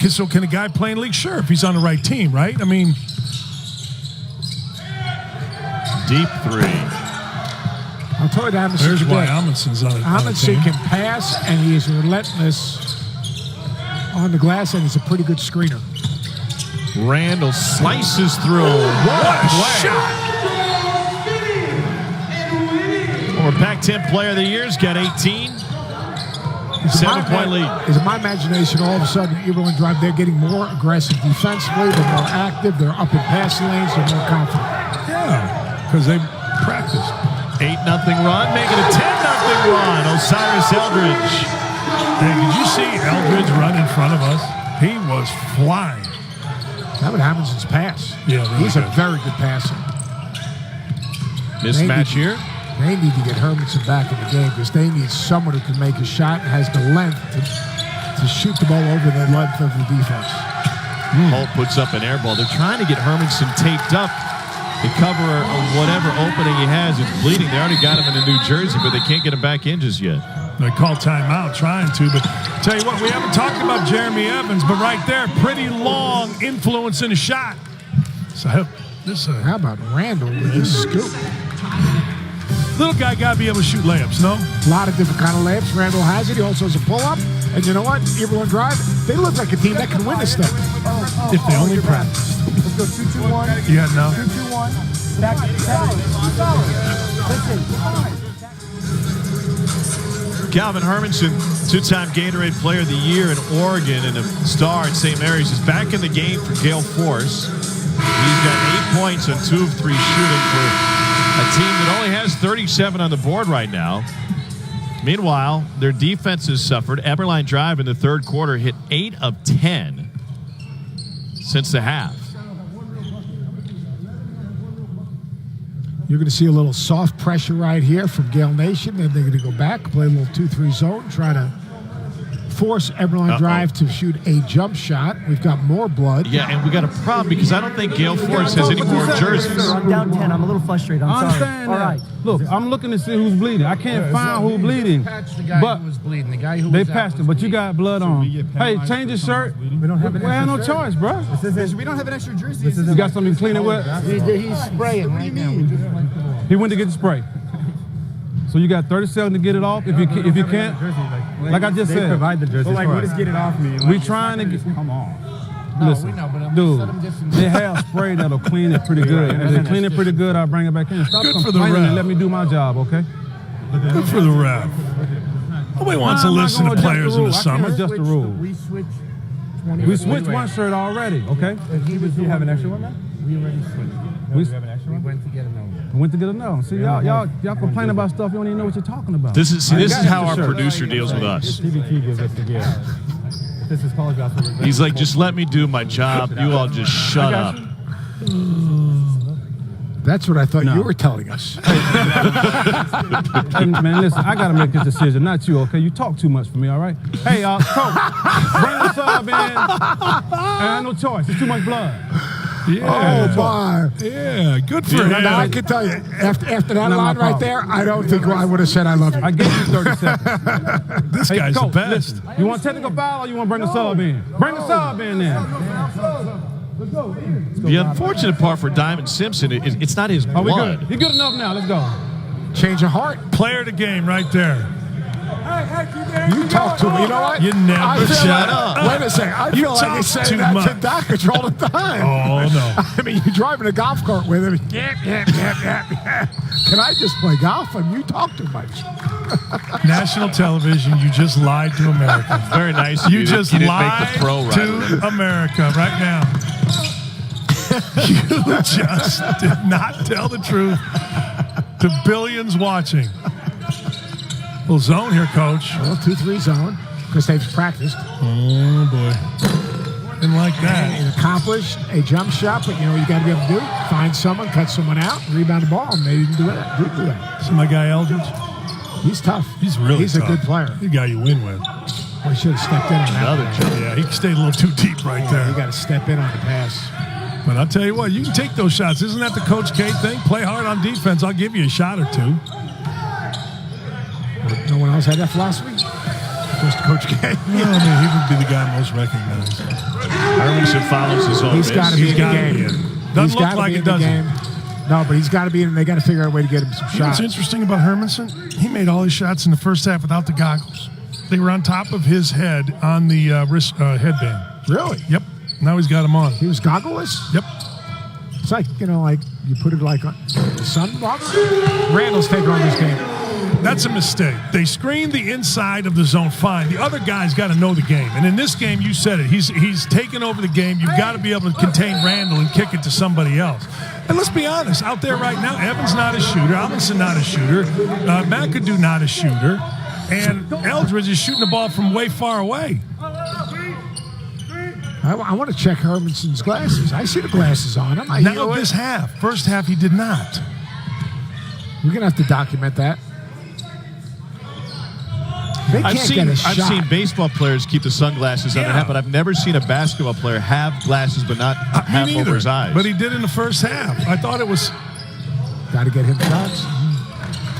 Speaker 3: so can a guy play in the league? Sure, if he's on the right team, right? I mean.
Speaker 1: Deep three.
Speaker 2: I'll tell you that Amundsen.
Speaker 3: There's why Amundson's on it.
Speaker 2: Amundsen can pass, and he is relentless on the glass, and he's a pretty good screener.
Speaker 1: Randall slices through.
Speaker 3: What a shot!
Speaker 1: Former Pac-10 Player of the Year's got 18. 7-point lead.
Speaker 2: Is in my imagination, all of a sudden, Eberlein Drive, they're getting more aggressive defensively. They're more active. They're up in passing lanes. They're more confident.
Speaker 3: Yeah, because they practiced.
Speaker 1: 8-0 run, make it a 10-0 run. Osiris Eldridge.
Speaker 3: Hey, did you see Eldridge run in front of us? He was flying.
Speaker 2: How about Amundsen's pass?
Speaker 3: Yeah,
Speaker 2: he's a very good passer.
Speaker 1: Mismatch here.
Speaker 2: They need to get Hermanson back in the game because they need someone who can make a shot and has the length to shoot the ball over the length of the defense.
Speaker 1: Holt puts up an air ball. They're trying to get Hermanson taped up to cover whatever opening he has. It's bleeding. They already got him in New Jersey, but they can't get him back in just yet.
Speaker 3: They call timeout trying to, but tell you what, we haven't talked about Jeremy Evans, but right there, pretty long influence in a shot. So
Speaker 2: how about Randall with his scoop?
Speaker 3: Little guy got to be able to shoot layups, no?
Speaker 2: A lot of different kind of layups. Randall has it. He also has a pull-up. And you know what? Eberlein Drive, they look like a team that can win this thing.
Speaker 3: If they only practice.
Speaker 6: Let's go 2-2-1.
Speaker 3: Yeah, no.
Speaker 6: 2-2-1. Back to 7. Listen.
Speaker 1: Calvin Hermanson, two-time Gatorade Player of the Year in Oregon and a star at St. Mary's, is back in the game for Gael Force. He's got 8 points on 2 of 3 shooting for a team that only has 37 on the board right now. Meanwhile, their defense has suffered. Eberlein Drive in the third quarter hit 8 of 10 since the half.
Speaker 2: You're going to see a little soft pressure right here from Gael Nation, and they're going to go back, play a little 2-3 zone, try to force Eberlein Drive to shoot a jump shot. We've got more blood.
Speaker 1: Yeah, and we got a problem because I don't think Gael Force has any more jerseys.
Speaker 6: I'm down 10. I'm a little frustrated. I'm
Speaker 5: I
Speaker 6: sorry.
Speaker 5: understand
Speaker 6: All
Speaker 5: that.
Speaker 6: right.
Speaker 5: Look, I'm looking to see who's bleeding. I can't find who's bleeding.
Speaker 9: The guy
Speaker 5: But
Speaker 9: who was bleeding. The guy who
Speaker 5: they
Speaker 9: was
Speaker 5: passed it, but you got blood on. Hey, change your shirt.
Speaker 9: We don't have
Speaker 5: We have no choice, bro.
Speaker 9: We don't have an extra jersey.
Speaker 5: You got something to clean it with?
Speaker 9: He's spraying right now.
Speaker 5: He went to get the spray. So you got 30 seconds to get it off. If you can't, like I just said,
Speaker 10: provide the jersey. Like, what is get it off me?
Speaker 5: We trying to get.
Speaker 10: Come on.
Speaker 5: Listen, dude, they have spray that'll clean it pretty good. If they clean it pretty good, I'll bring it back in. Stop
Speaker 3: Good for the
Speaker 5: complaining
Speaker 3: ref.
Speaker 5: and let me do my job, okay?
Speaker 3: Good for the ref. Nobody wants to listen to players in the summer.
Speaker 5: I can't adjust the rule.
Speaker 9: We switched.
Speaker 5: We switched one shirt already, okay?
Speaker 9: He was
Speaker 10: Do you have an extra one, man?
Speaker 9: We already switched.
Speaker 5: We
Speaker 10: have an extra
Speaker 9: We
Speaker 10: one?
Speaker 9: went to get another one.
Speaker 5: went to get a no. See, y'all complain about stuff you don't even know what you're talking about.
Speaker 1: This is how our producer deals with us.
Speaker 10: TBT gives us the gift. This is college basketball.
Speaker 1: He's like, just let me do my job. You all just shut up.
Speaker 2: That's what I thought you were telling us.
Speaker 5: Hey, man, listen, I got to make this decision, not you, okay? You talk too much for me, all right? Hey, coach, bring the sub in. I had no choice. It's too much blood.
Speaker 3: Yeah.
Speaker 2: Oh, my.
Speaker 3: Yeah, good for him.
Speaker 2: Now, I can tell you, after that line right there, I don't think I would have said I love you.
Speaker 5: I gave you 30 seconds.
Speaker 3: This guy's
Speaker 5: coach,
Speaker 3: the best.
Speaker 5: Listen, you want technical foul or you want to bring the sub in? Bring the sub in then.
Speaker 1: The unfortunate part for Diamond Simpson is it's not his
Speaker 5: Are we
Speaker 1: blood.
Speaker 5: good? You good enough now? Let's go.
Speaker 2: Change of heart.
Speaker 3: Player of the game right there.
Speaker 2: You talk to me. You know what?
Speaker 3: You never shut
Speaker 1: up.
Speaker 2: Wait a second. I feel like he's
Speaker 3: talk
Speaker 2: saying
Speaker 3: too
Speaker 2: that
Speaker 3: much.
Speaker 2: to Dockage all the time.
Speaker 3: Oh, no.
Speaker 2: I mean, you're driving a golf cart with him. Yeah. Can I just play golf? And you talk too much.
Speaker 3: National television, you just lied to America.
Speaker 1: Very nice.
Speaker 3: You just
Speaker 1: didn't
Speaker 3: lied
Speaker 1: make the pro right.
Speaker 3: to America right now. You just did not tell the truth to billions watching. Little zone here, coach.
Speaker 2: Well, 2-3 zone because they've practiced.
Speaker 3: Oh, boy. Didn't like that.
Speaker 2: And accomplished a jump shot, but you know what you got to be able to do? Find someone, cut someone out, rebound the ball, and they didn't do that. Didn't do that.
Speaker 3: See my guy Eldridge?
Speaker 2: He's tough.
Speaker 3: He's really
Speaker 2: He's
Speaker 3: tough.
Speaker 2: a good player.
Speaker 3: The guy you win with.
Speaker 2: He should have stepped in on that.
Speaker 1: Another jump.
Speaker 3: Yeah, he stayed a little too deep right
Speaker 2: You
Speaker 3: there.
Speaker 2: got to step in on the pass.
Speaker 3: But I'll tell you what, you can take those shots. Isn't that the Coach K thing? Play hard on defense. I'll give you a shot or two.
Speaker 2: No one else had that philosophy? Just Coach K.
Speaker 3: I mean, he would be the guy most recognized.
Speaker 1: Hermanson follows his own
Speaker 2: He's got to be in the
Speaker 3: gotta
Speaker 2: game.
Speaker 3: be in.
Speaker 2: He's
Speaker 3: Doesn't look
Speaker 2: gotta
Speaker 3: like
Speaker 2: be
Speaker 3: it,
Speaker 2: in the
Speaker 3: does it?
Speaker 2: game. No, but he's got to be in. They got to figure out a way to get him some
Speaker 3: You know what's
Speaker 2: shots.
Speaker 3: interesting about Hermanson? He made all his shots in the first half without the goggles. They were on top of his head on the wrist headband.
Speaker 2: Really?
Speaker 3: Yep. Now he's got them on.
Speaker 2: He was goggleless?
Speaker 3: Yep.
Speaker 2: It's like, like you put it like on the sun goggle? Randall's taking on this game.
Speaker 3: That's a mistake. They screen the inside of the zone fine. The other guy's got to know the game. And in this game, you said it. He's taken over the game. You've got to be able to contain Randall and kick it to somebody else. And let's be honest, out there right now, Evans not a shooter, Robinson not a shooter, McAdoo not a shooter, and Eldridge is shooting the ball from way far away.
Speaker 2: I want to check Hermanson's glasses. I see the glasses on him.
Speaker 3: Now this half. First half, he did not.
Speaker 2: We're going to have to document that. They can't get a shot.
Speaker 1: I've seen baseball players keep the sunglasses on their head, but I've never seen a basketball player have glasses but not have over his eyes.
Speaker 3: But he did in the first half. I thought it was.
Speaker 2: Got to get him shots.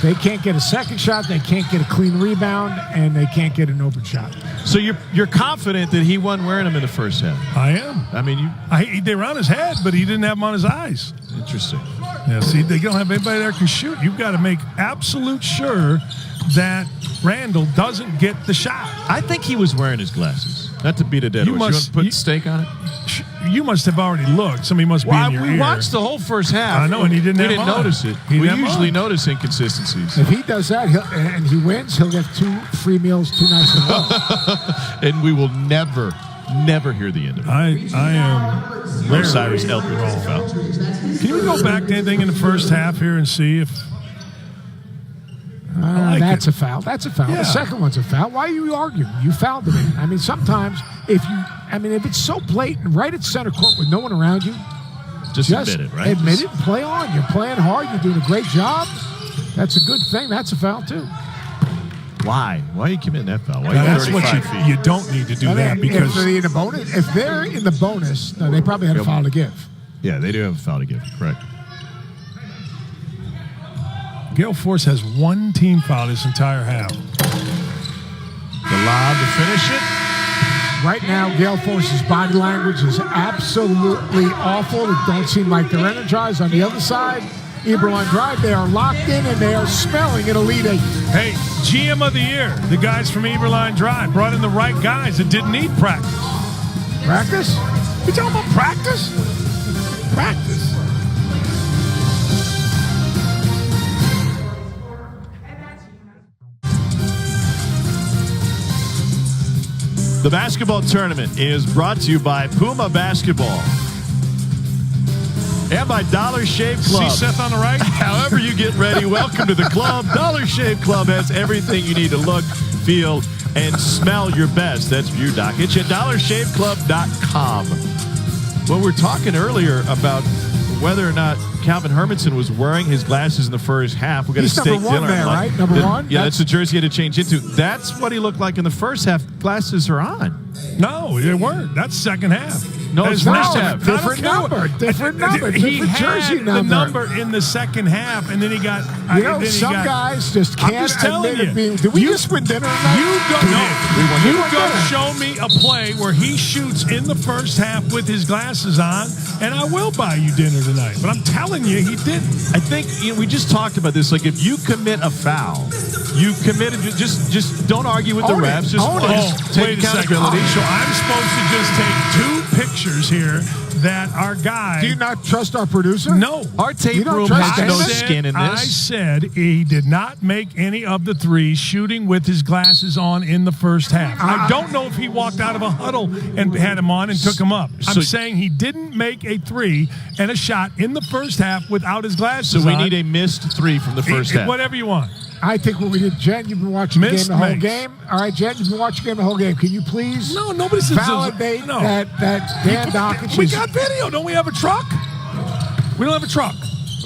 Speaker 2: They can't get a second shot. They can't get a clean rebound, and they can't get an open shot.
Speaker 1: So you're confident that he wasn't wearing them in the first half?
Speaker 3: I am.
Speaker 1: I mean,
Speaker 3: they were on his head, but he didn't have them on his eyes.
Speaker 1: Interesting.
Speaker 3: Yeah, see, they don't have anybody there who can shoot. You've got to make absolute sure that Randall doesn't get the shot.
Speaker 1: I think he was wearing his glasses. Not to beat a dead horse. You want to put stake on it?
Speaker 3: You must have already looked. Somebody must be in your ear.
Speaker 1: We watched the whole first half.
Speaker 3: I know, and he didn't.
Speaker 1: We didn't notice it. We usually notice inconsistencies.
Speaker 2: If he does that and he wins, he'll get 2 free meals 2 nights in a row.
Speaker 1: And we will never hear the end of it.
Speaker 3: I am.
Speaker 1: No Cyrus Eldridge is foul.
Speaker 3: Can we go back to anything in the first half here and see if?
Speaker 2: That's a foul. That's a foul.
Speaker 3: Yeah.
Speaker 2: The second one's a foul. Why are you arguing? You fouled him. I mean, sometimes if it's so blatant, right at center court with no one around you,
Speaker 1: just admit it, right?
Speaker 2: Admit it and play on. You're playing hard. You're doing a great job. That's a good thing. That's a foul, too.
Speaker 1: Why? Why are you committing that foul? Why
Speaker 3: That's
Speaker 1: 35
Speaker 3: what
Speaker 1: feet?
Speaker 3: you don't need to do that because
Speaker 2: if they're in the bonus, no, they probably had a foul to give.
Speaker 1: Yeah, they do have a foul to give. Correct.
Speaker 3: Gael Force has 1 team foul this entire half.
Speaker 1: The lob to finish it.
Speaker 2: Right now, Gael Force's body language is absolutely awful. It don't seem like they're energized. On the other side, Eberlein drive, they are locked in and they are smelling an Elite Eight.
Speaker 3: Hey, GM of the year, the guys from Eberlein Drive brought in the right guys that didn't need practice.
Speaker 2: Practice?
Speaker 3: You talking about practice? Practice.
Speaker 1: The basketball tournament is brought to you by Puma Basketball and by Dollar Shave Club.
Speaker 3: See Seth on the right?
Speaker 1: However you get ready, welcome to the club. Dollar Shave Club has everything you need to look, feel, and smell your best. That's View Doc. It's at dollarshaveclub.com. Well, we're talking earlier about whether or not Calvin Hermanson was wearing his glasses in the first half. We got
Speaker 2: He's
Speaker 1: a steak
Speaker 2: number 1
Speaker 1: dinner.
Speaker 2: there, right? Number 1?
Speaker 1: Yeah, that's the jersey he had to change into. That's what he looked like in the first half. Glasses are on.
Speaker 3: No, they weren't. That's second half.
Speaker 1: No, it's first half.
Speaker 2: Different number. Different
Speaker 3: He
Speaker 2: jersey
Speaker 3: had
Speaker 2: number.
Speaker 3: the number in the second half, and then he got.
Speaker 2: Some guys just
Speaker 3: I'm
Speaker 2: can't
Speaker 3: just telling
Speaker 2: admit
Speaker 3: you.
Speaker 2: it. Did we just win dinner tonight?
Speaker 3: You go show me a play where he shoots in the first half with his glasses on, and I will buy you dinner tonight. But I'm telling you, he didn't.
Speaker 1: I think we just talked about this. Like, if you commit a foul, you committed. Just don't argue with the refs. Just take accountability.
Speaker 3: So I'm supposed to just take 2 pictures here that our guy.
Speaker 2: Do you not trust our producer?
Speaker 3: No.
Speaker 1: Our tape room
Speaker 2: trust
Speaker 1: has no
Speaker 2: David?
Speaker 1: skin in
Speaker 3: I
Speaker 1: this.
Speaker 3: said he did not make any of the 3 shooting with his glasses on in the first half. I don't know if he walked out of a huddle and had him on and took him up. I'm saying he didn't make a 3 and a shot in the first half without his glasses on.
Speaker 1: So we need a missed 3 from the first half.
Speaker 3: Whatever you want.
Speaker 2: I think what we did, Jen, you've been watching the game the whole game. All right, Jen, you've been watching the game the whole game. Can you please
Speaker 3: nobody says
Speaker 2: validate that Dan Dockich
Speaker 3: We got video. Don't we have a truck? We don't have a truck.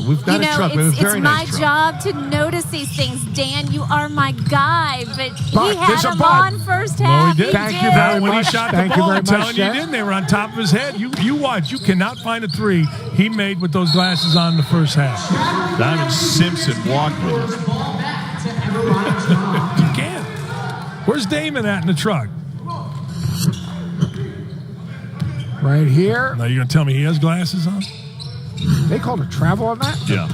Speaker 1: We've got a truck. We have a very
Speaker 4: it's
Speaker 1: nice
Speaker 4: my
Speaker 1: truck.
Speaker 4: job to notice these things. Dan, you are my guy, but
Speaker 2: But
Speaker 4: he had
Speaker 2: there's a
Speaker 4: him
Speaker 2: but.
Speaker 4: on first
Speaker 3: No,
Speaker 4: half.
Speaker 3: he did.
Speaker 2: Thank you very
Speaker 3: When he
Speaker 2: much.
Speaker 3: shot
Speaker 2: Thank
Speaker 3: the
Speaker 2: you
Speaker 3: ball,
Speaker 2: very
Speaker 3: I'm
Speaker 2: much,
Speaker 3: telling you, he
Speaker 2: Jeff.
Speaker 3: didn't. They were on top of his head. You watch. You cannot find a three he made with those glasses on in the first half.
Speaker 1: Diamond Simpson walked with it.
Speaker 8: Ball back to Eberlein Drive.
Speaker 3: You can't. Where's Damon at in the truck?
Speaker 2: Right here.
Speaker 3: Now you're going to tell me he has glasses on?
Speaker 2: They called a travel on that?
Speaker 1: Yeah.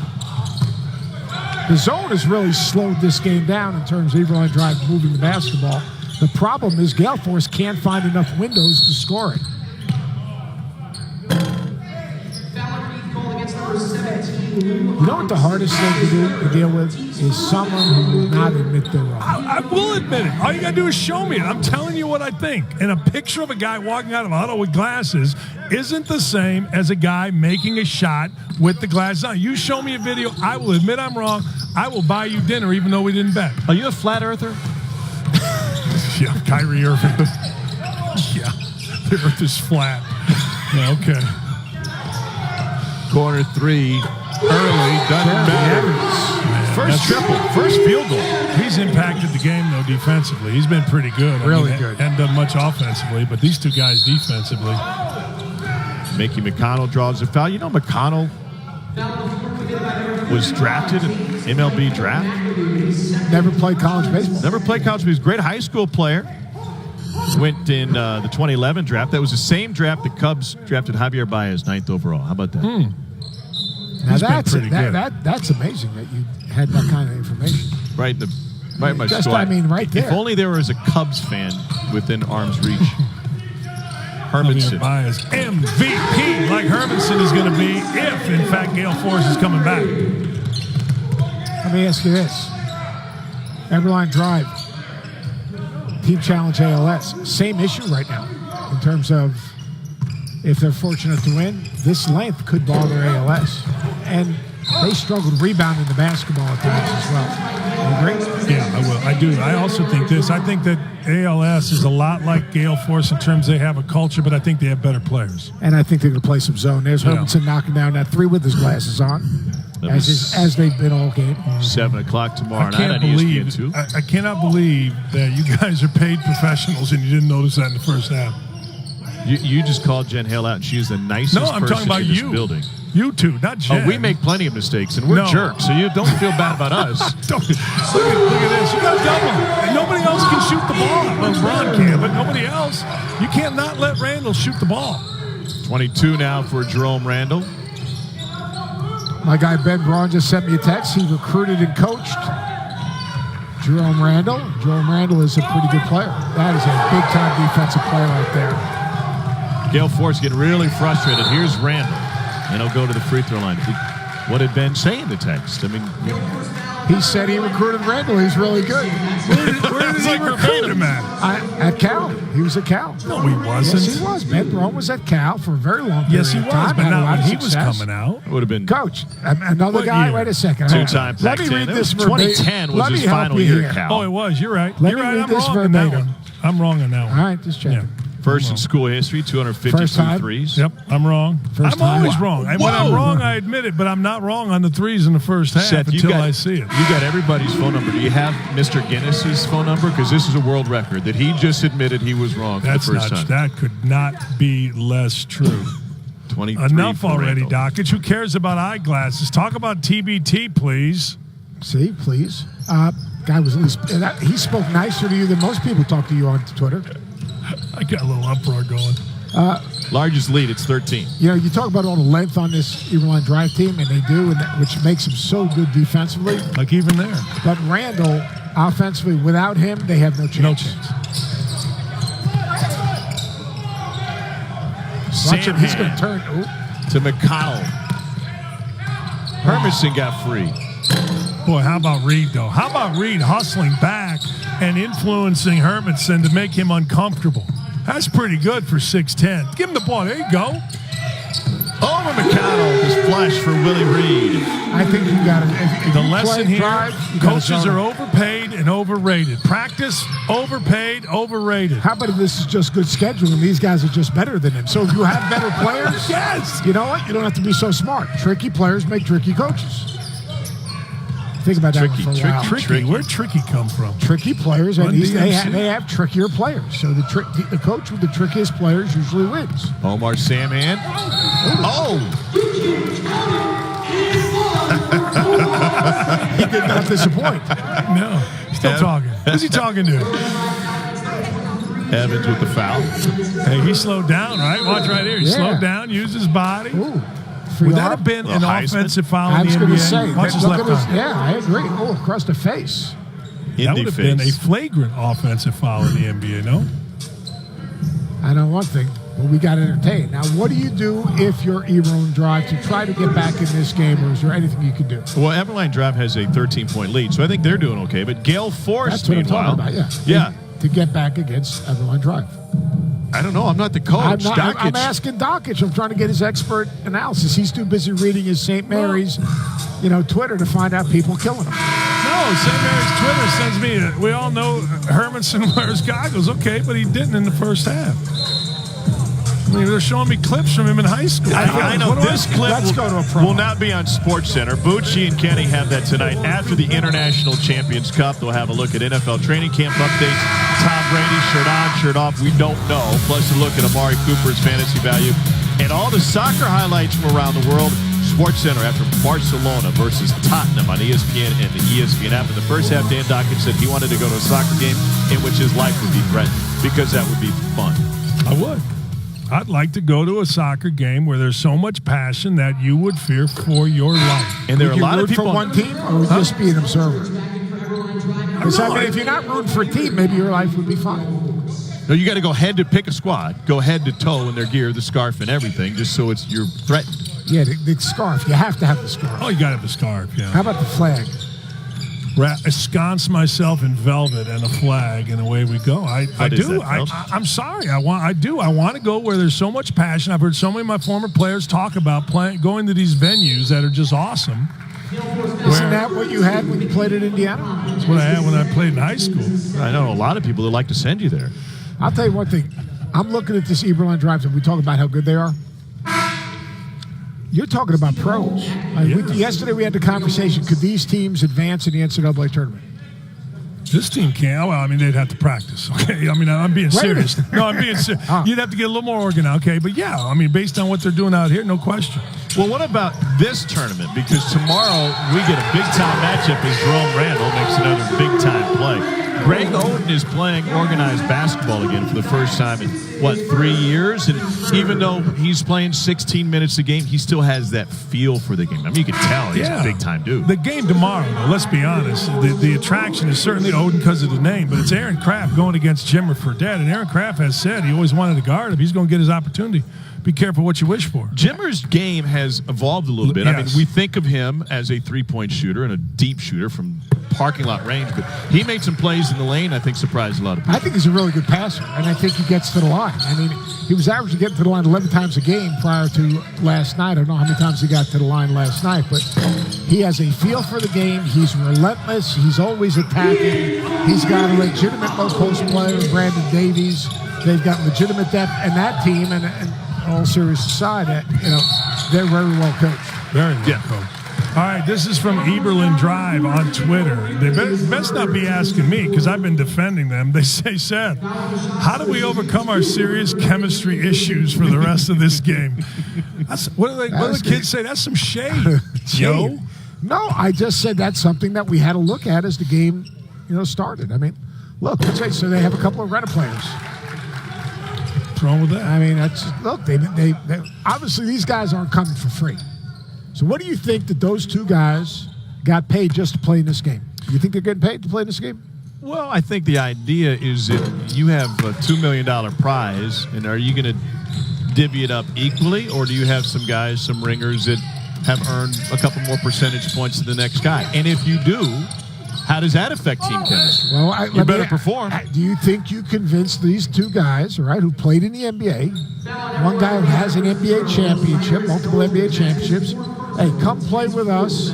Speaker 2: The zone has really slowed this game down in terms of Eberlein Drive moving the basketball. The problem is Gale Force can't find enough windows to score it.
Speaker 8: Call against number 17.
Speaker 2: You know what the hardest thing to do to deal with is someone who will not admit they're wrong.
Speaker 3: I will admit it. All you got to do is show me it. I'm telling you what I think. And a picture of a guy walking out of a huddle with glasses isn't the same as a guy making a shot with the glasses on. You show me a video, I will admit I'm wrong. I will buy you dinner even though we didn't bet.
Speaker 5: Are you a flat earther?
Speaker 3: Yeah, Kyrie Irving. Yeah, the earth is flat. Yeah, okay.
Speaker 1: Corner three. Early. Doesn't matter. First triple. First field goal.
Speaker 3: He's impacted the game, though, defensively. He's been pretty good.
Speaker 2: Really good.
Speaker 3: Hadn't done much offensively, but these two guys defensively.
Speaker 1: Mickey McConnell draws a foul. You know McConnell was drafted in MLB draft.
Speaker 2: Never played college baseball.
Speaker 1: Never played college, but he was a great high school player. Went in the 2011 draft. That was the same draft the Cubs drafted Javier Baez 9th overall. How about that?
Speaker 2: Now
Speaker 3: He's been
Speaker 2: that's
Speaker 3: pretty good.
Speaker 2: that's amazing that you had that kind of information.
Speaker 1: Right in the right in my
Speaker 2: Just,
Speaker 1: store.
Speaker 2: I mean, right there.
Speaker 1: If only there was a Cubs fan within arm's reach. Hermanson.
Speaker 3: Baez, MVP, like Hermanson is going to be if, in fact, Gale Force is coming back.
Speaker 2: Let me ask you this. Eberlein Drive, Team Challenge ALS, same issue right now in terms of if they're fortunate to win, this length could bother ALS. And they struggled rebounding the basketball at times as well. You agree?
Speaker 3: Yeah, I will. I do. I also think this. I think that ALS is a lot like Gale Force in terms they have a culture, but I think they have better players.
Speaker 2: And I think they're going to play some zone. There's
Speaker 3: Yeah.
Speaker 2: Hermanson knocking down that three with his glasses on, as they've been all game.
Speaker 1: 7 o'clock tomorrow
Speaker 3: I
Speaker 1: night
Speaker 3: can't
Speaker 1: on
Speaker 3: believe
Speaker 1: ESPN2.
Speaker 3: I cannot believe that you guys are paid professionals and you didn't notice that in the first half.
Speaker 1: You just called Jen Hale out, and she is the nicest
Speaker 3: No, I'm
Speaker 1: person
Speaker 3: talking about
Speaker 1: in this
Speaker 3: you.
Speaker 1: building.
Speaker 3: You two, not Jen.
Speaker 1: Oh, we make plenty of mistakes, and we're
Speaker 3: No.
Speaker 1: jerks, so you don't feel bad about us.
Speaker 3: Look at this. You got a double. And nobody else can shoot the ball. Well, LeBron can, but nobody else. You can't not let Randall shoot the ball.
Speaker 1: 22 now for Jerome Randall.
Speaker 2: My guy Ben Braun just sent me a text. He recruited and coached Jerome Randall. Jerome Randall is a pretty good player. That is a big-time defensive player right there.
Speaker 1: Gale Force getting really frustrated. Here's Randall, and he'll go to the free throw line. What did Ben say in the text? I mean,
Speaker 2: He said he recruited Randall. He's really good.
Speaker 3: Where did he recruit him at?
Speaker 2: At Cal. He was at Cal.
Speaker 3: No, he wasn't.
Speaker 2: Yes, he was. Ben Braun was at Cal for a very long period
Speaker 3: Yes, he
Speaker 2: of
Speaker 3: was,
Speaker 2: time.
Speaker 3: but
Speaker 2: Had a
Speaker 3: not
Speaker 2: lot
Speaker 3: when
Speaker 2: of
Speaker 3: he was
Speaker 2: success.
Speaker 3: coming out.
Speaker 1: would have been
Speaker 2: Coach, another
Speaker 3: What
Speaker 2: guy.
Speaker 3: year?
Speaker 2: Wait a second.
Speaker 1: two-time
Speaker 2: Let
Speaker 1: Pac-10.
Speaker 2: me read
Speaker 1: That
Speaker 2: this
Speaker 1: was
Speaker 2: verbatim.
Speaker 1: 2010 was
Speaker 2: Let
Speaker 1: his
Speaker 2: me help
Speaker 1: final
Speaker 2: you
Speaker 1: year
Speaker 2: here.
Speaker 1: at Cal.
Speaker 3: Oh, it was. You're right.
Speaker 2: Let
Speaker 3: You're
Speaker 2: me
Speaker 3: right.
Speaker 2: read
Speaker 3: I'm
Speaker 2: this
Speaker 3: wrong on that
Speaker 2: verbatim.
Speaker 3: one. I'm wrong on that one.
Speaker 2: All right, just checking.
Speaker 1: First in school history, 252
Speaker 2: First time.
Speaker 1: threes.
Speaker 3: Yep, I'm wrong.
Speaker 2: First
Speaker 3: I'm
Speaker 2: time.
Speaker 3: always wrong. And when I'm
Speaker 1: Whoa.
Speaker 3: wrong, I admit it, but I'm not wrong on the threes in the first half
Speaker 1: Seth,
Speaker 3: until I see it.
Speaker 1: You got everybody's phone number. Do you have Mr. Guinness's phone number? Because this is a world record that he just admitted he was wrong
Speaker 3: That's
Speaker 1: for the first
Speaker 3: not.
Speaker 1: time.
Speaker 3: That could not be less true.
Speaker 1: 23
Speaker 3: Enough
Speaker 1: for
Speaker 3: already,
Speaker 1: Randall.
Speaker 3: Dockage. Who cares about eyeglasses? Talk about TBT, please.
Speaker 2: See, please. Guy was at least, he spoke nicer to you than most people talk to you on Twitter.
Speaker 3: I got a little uproar going.
Speaker 1: Largest lead, it's 13.
Speaker 2: You know, you talk about all the length on this Eberlein Drive team, and they do, which makes them so good defensively.
Speaker 3: Like even there.
Speaker 2: But Randall, offensively, without him, they have no chance.
Speaker 3: No chance.
Speaker 2: Watch him. He's going
Speaker 1: Samhan
Speaker 2: to turn. Ooh.
Speaker 1: to McConnell. Hermanson got free.
Speaker 3: Boy, how about Reed, though? How about Reed hustling back and influencing Hermanson to make him uncomfortable? That's pretty good for 6'10". Give him the ball. There you go.
Speaker 1: Over McConnell is flush for Willie Reed.
Speaker 2: I think you got it.
Speaker 3: The lesson here, coaches are overpaid and overrated. Practice, overpaid, overrated.
Speaker 2: How about if this is just good scheduling? These guys are just better than him. So if you have better players,
Speaker 3: Yes.
Speaker 2: you know what? You don't have to be so smart. Tricky players make tricky coaches. Think about that one for a while.
Speaker 3: Tricky. Where'd tricky come from?
Speaker 2: Tricky players, and
Speaker 3: Run
Speaker 2: they
Speaker 3: DMC.
Speaker 2: have trickier players. So the coach with the trickiest players usually wins.
Speaker 1: Omar Samhan. Oh!
Speaker 2: He did not disappoint.
Speaker 3: No. Still talking. Who's he talking to?
Speaker 1: Evans with the foul.
Speaker 3: Hey, he slowed down, right? Watch right here. He
Speaker 2: Yeah.
Speaker 3: slowed down, used his body.
Speaker 2: Ooh.
Speaker 3: Would that have been an
Speaker 1: Heisman?
Speaker 3: offensive foul
Speaker 2: I
Speaker 3: in
Speaker 2: was
Speaker 3: the
Speaker 2: going to
Speaker 3: NBA?
Speaker 2: say,
Speaker 3: Watch his
Speaker 2: look
Speaker 3: left
Speaker 2: at his,
Speaker 3: eye.
Speaker 2: yeah, I agree. Oh, across the face.
Speaker 3: That would have been a flagrant offensive foul in the NBA, no?
Speaker 2: I know one thing, but we got entertained. Now, what do you do if you're Eberlein Drive to try to get back in this game, or is there anything you can do?
Speaker 1: Well, Eberlein Drive has a 13-point lead, so I think they're doing okay. But Gael Force,
Speaker 2: That's what I'm
Speaker 1: meanwhile,
Speaker 2: talking about,
Speaker 1: yeah.
Speaker 2: To get back against Eberlein Drive.
Speaker 1: I don't know. I'm not the coach.
Speaker 2: I'm asking Dockich. I'm trying to get his expert analysis. He's too busy reading his St. Mary's, Twitter to find out people killing him.
Speaker 3: No, St. Mary's Twitter sends me, we all know Hermanson wears goggles. Okay, but he didn't in the first half. I mean, they're showing me clips from him in high school.
Speaker 1: I know this clip
Speaker 2: Let's go to a promo.
Speaker 1: will not be on SportsCenter. Bucci and Kenny have that tonight after the International Champions Cup. They'll have a look at NFL training camp updates. Tom Brady, shirt on, shirt off, we don't know. Plus a look at Amari Cooper's fantasy value. And all the soccer highlights from around the world. SportsCenter after Barcelona versus Tottenham on ESPN and the ESPN app. In the first half, Dan Dockett said he wanted to go to a soccer game in which his life would be threatened because that would be fun.
Speaker 3: I would. I'd like to go to a soccer game where there's so much passion that you would fear for your life.
Speaker 1: And there are a
Speaker 2: Would you
Speaker 1: lot of
Speaker 2: root
Speaker 1: people
Speaker 2: for one team, or would you just be an observer? Because if you're not rooting for a team, maybe your life would be fine.
Speaker 1: No, you got to go head to pick a squad, go head to toe in their gear, the scarf and everything, just so you're threatened.
Speaker 2: Yeah, the scarf. You have to have the scarf.
Speaker 3: Oh, you got to have a scarf, yeah.
Speaker 2: How about the flag?
Speaker 3: Ensconce myself in velvet and a flag, and away we go. I do. I'm sorry. I want to go where there's so much passion. I've heard so many of my former players talk about going to these venues that are just awesome.
Speaker 2: Isn't that what you had when you played at Indiana?
Speaker 3: That's what I had when I played in high school.
Speaker 1: I know a lot of people that like to send you there.
Speaker 2: I'll tell you one thing. I'm looking at this Eberlein Drive, and we talk about how good they are. You're talking about pros. Yesterday we had the conversation, could these teams advance in the NCAA tournament?
Speaker 3: This team can't. Well, I mean, they'd have to practice. Okay, I mean, I'm being serious. No, I'm being serious. You'd have to get a little more organized. Okay, but yeah, I mean, based on what they're doing out here, no question.
Speaker 1: Well, what about this tournament? Because tomorrow we get a big-time matchup as Jerome Randall makes another big-time play. Greg Oden is playing organized basketball again for the first time in, 3 years? And even though he's playing 16 minutes a game, he still has that feel for the game. I mean, you can tell he's a big-time dude.
Speaker 3: The game tomorrow, though, let's be honest, the attraction is certainly Oden because of the name, but it's Aaron Craft going against Jimmer Fredette, and Aaron Craft has said he always wanted to guard him. He's going to get his opportunity. Be careful what you wish for.
Speaker 1: Jimmer's game has evolved a little bit.
Speaker 3: Yes.
Speaker 1: I mean, we think of him as a three-point shooter and a deep shooter from parking lot range, but he made some plays in the lane I think surprised a lot of people.
Speaker 2: I think he's a really good passer, and I think he gets to the line. I mean, he was averaging getting to the line 11 times a game prior to last night. I don't know how many times he got to the line last night, but he has a feel for the game. He's relentless. He's always attacking. He's got a legitimate low-post player, Brandon Davies. They've got legitimate depth, and that team, and all serious aside, they're very well coached.
Speaker 3: Very well coached. All right, this is from Eberlein Drive on Twitter. They best not be asking me because I've been defending them. They say, Seth, how do we overcome our serious chemistry issues for the rest of this game? What do the kids say? That's some shade. Yo.
Speaker 2: No, I just said that's something that we had to look at as the game, started. I mean, look, so they have a couple of Reddit players.
Speaker 3: What's wrong with that?
Speaker 2: I mean, they obviously these guys aren't coming for free. So what do you think that those two guys got paid just to play in this game? You think they're getting paid to play in this game?
Speaker 1: Well, I think the idea is that you have a $2 million prize, and are you going to divvy it up equally, or do you have some guys, some ringers that have earned a couple more percentage points than the next guy? And if you do, How does that affect team chemistry?
Speaker 2: Well,
Speaker 1: you better perform.
Speaker 2: Do you think you convinced these two guys, right, who played in the NBA? One guy who has an NBA championship, multiple NBA championships. Hey, come play with us.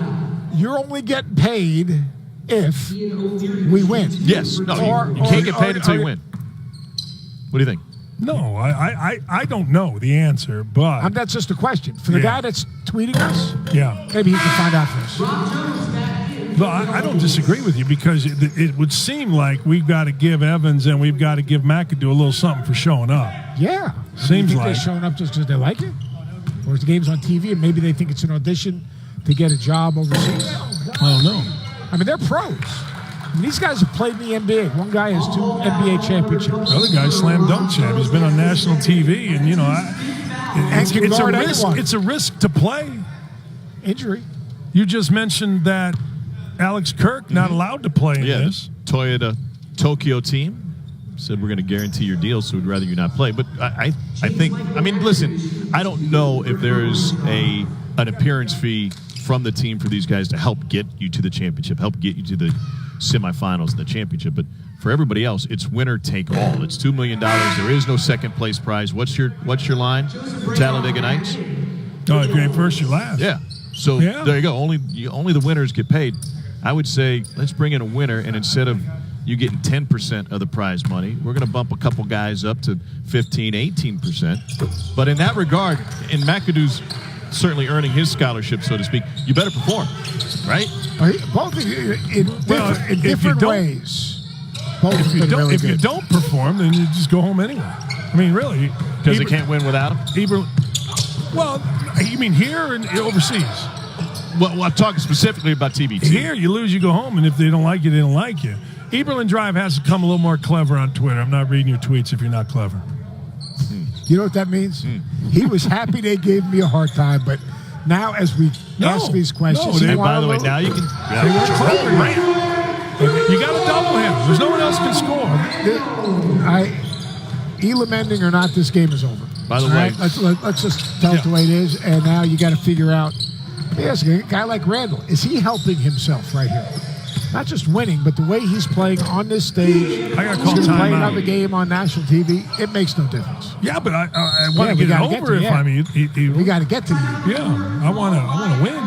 Speaker 2: You're only getting paid if we win.
Speaker 1: Yes. No, you can't get paid until you win. What do you think?
Speaker 3: No, I don't know the answer, but
Speaker 2: that's just a question. For the guy that's tweeting us, maybe he can find out for us.
Speaker 3: But I don't disagree with you because it would seem like we've got to give Evans and we've got to give McAdoo a little something for showing up.
Speaker 2: Yeah.
Speaker 3: Seems
Speaker 2: you think
Speaker 3: like.
Speaker 2: they're showing up just because they like it? Or the game's on TV and maybe they think it's an audition to get a job overseas?
Speaker 3: I don't know.
Speaker 2: I mean, they're pros. I mean, these guys have played in the NBA. One guy has 2 NBA championships.
Speaker 3: The other guy's slam dunk champ. He's been on national TV, and, it's a risk to play.
Speaker 2: Injury.
Speaker 3: You just mentioned that Alex Kirk not allowed to play in this.
Speaker 1: Toyota Tokyo team said we're going to guarantee your deal, so we'd rather you not play. But I think, listen, I don't know if there's an appearance fee from the team for these guys to help get you to the championship, help get you to the semifinals and the championship. But for everybody else, it's winner take all. It's $2 million. There is no second place prize. What's your line for Talladega Nights?
Speaker 3: Oh, if you ain't first, you're last.
Speaker 1: Yeah. So there you go. Only the winners get paid. I would say let's bring in a winner, and instead of you getting 10% of the prize money, we're going to bump a couple guys up to 15, 18%. But in that regard, and McAdoo's certainly earning his scholarship, so to speak, you better perform, right?
Speaker 2: Both in different ways. Both
Speaker 3: if you don't perform, then you just go home anyway. I mean, really.
Speaker 1: Because they can't win without him?
Speaker 3: Well, you mean here and overseas?
Speaker 1: Well, I'm talking specifically about TBT.
Speaker 3: Here, you lose, you go home, and if they don't like you, they don't like you. Eberlein Drive has to come a little more clever on Twitter. I'm not reading your tweets if you're not clever.
Speaker 2: You know what that means? He was happy they gave me a hard time, but now as we ask these questions...
Speaker 1: and by the way, now you can...
Speaker 3: You got to double him. There's no one else can score.
Speaker 2: Elam ending or not, this game is over.
Speaker 1: By the way...
Speaker 2: Let's just tell it the way it is, and now you got to figure out... Yes, a guy like Randall, is he helping himself right here? Not just winning, but the way he's playing on this stage.
Speaker 3: I got to call
Speaker 2: he's
Speaker 3: time
Speaker 2: play
Speaker 3: out.
Speaker 2: Another game on national TV. It makes no difference.
Speaker 3: Yeah, but I want to get it over.
Speaker 2: We got to get to you.
Speaker 3: Yeah, I want to win.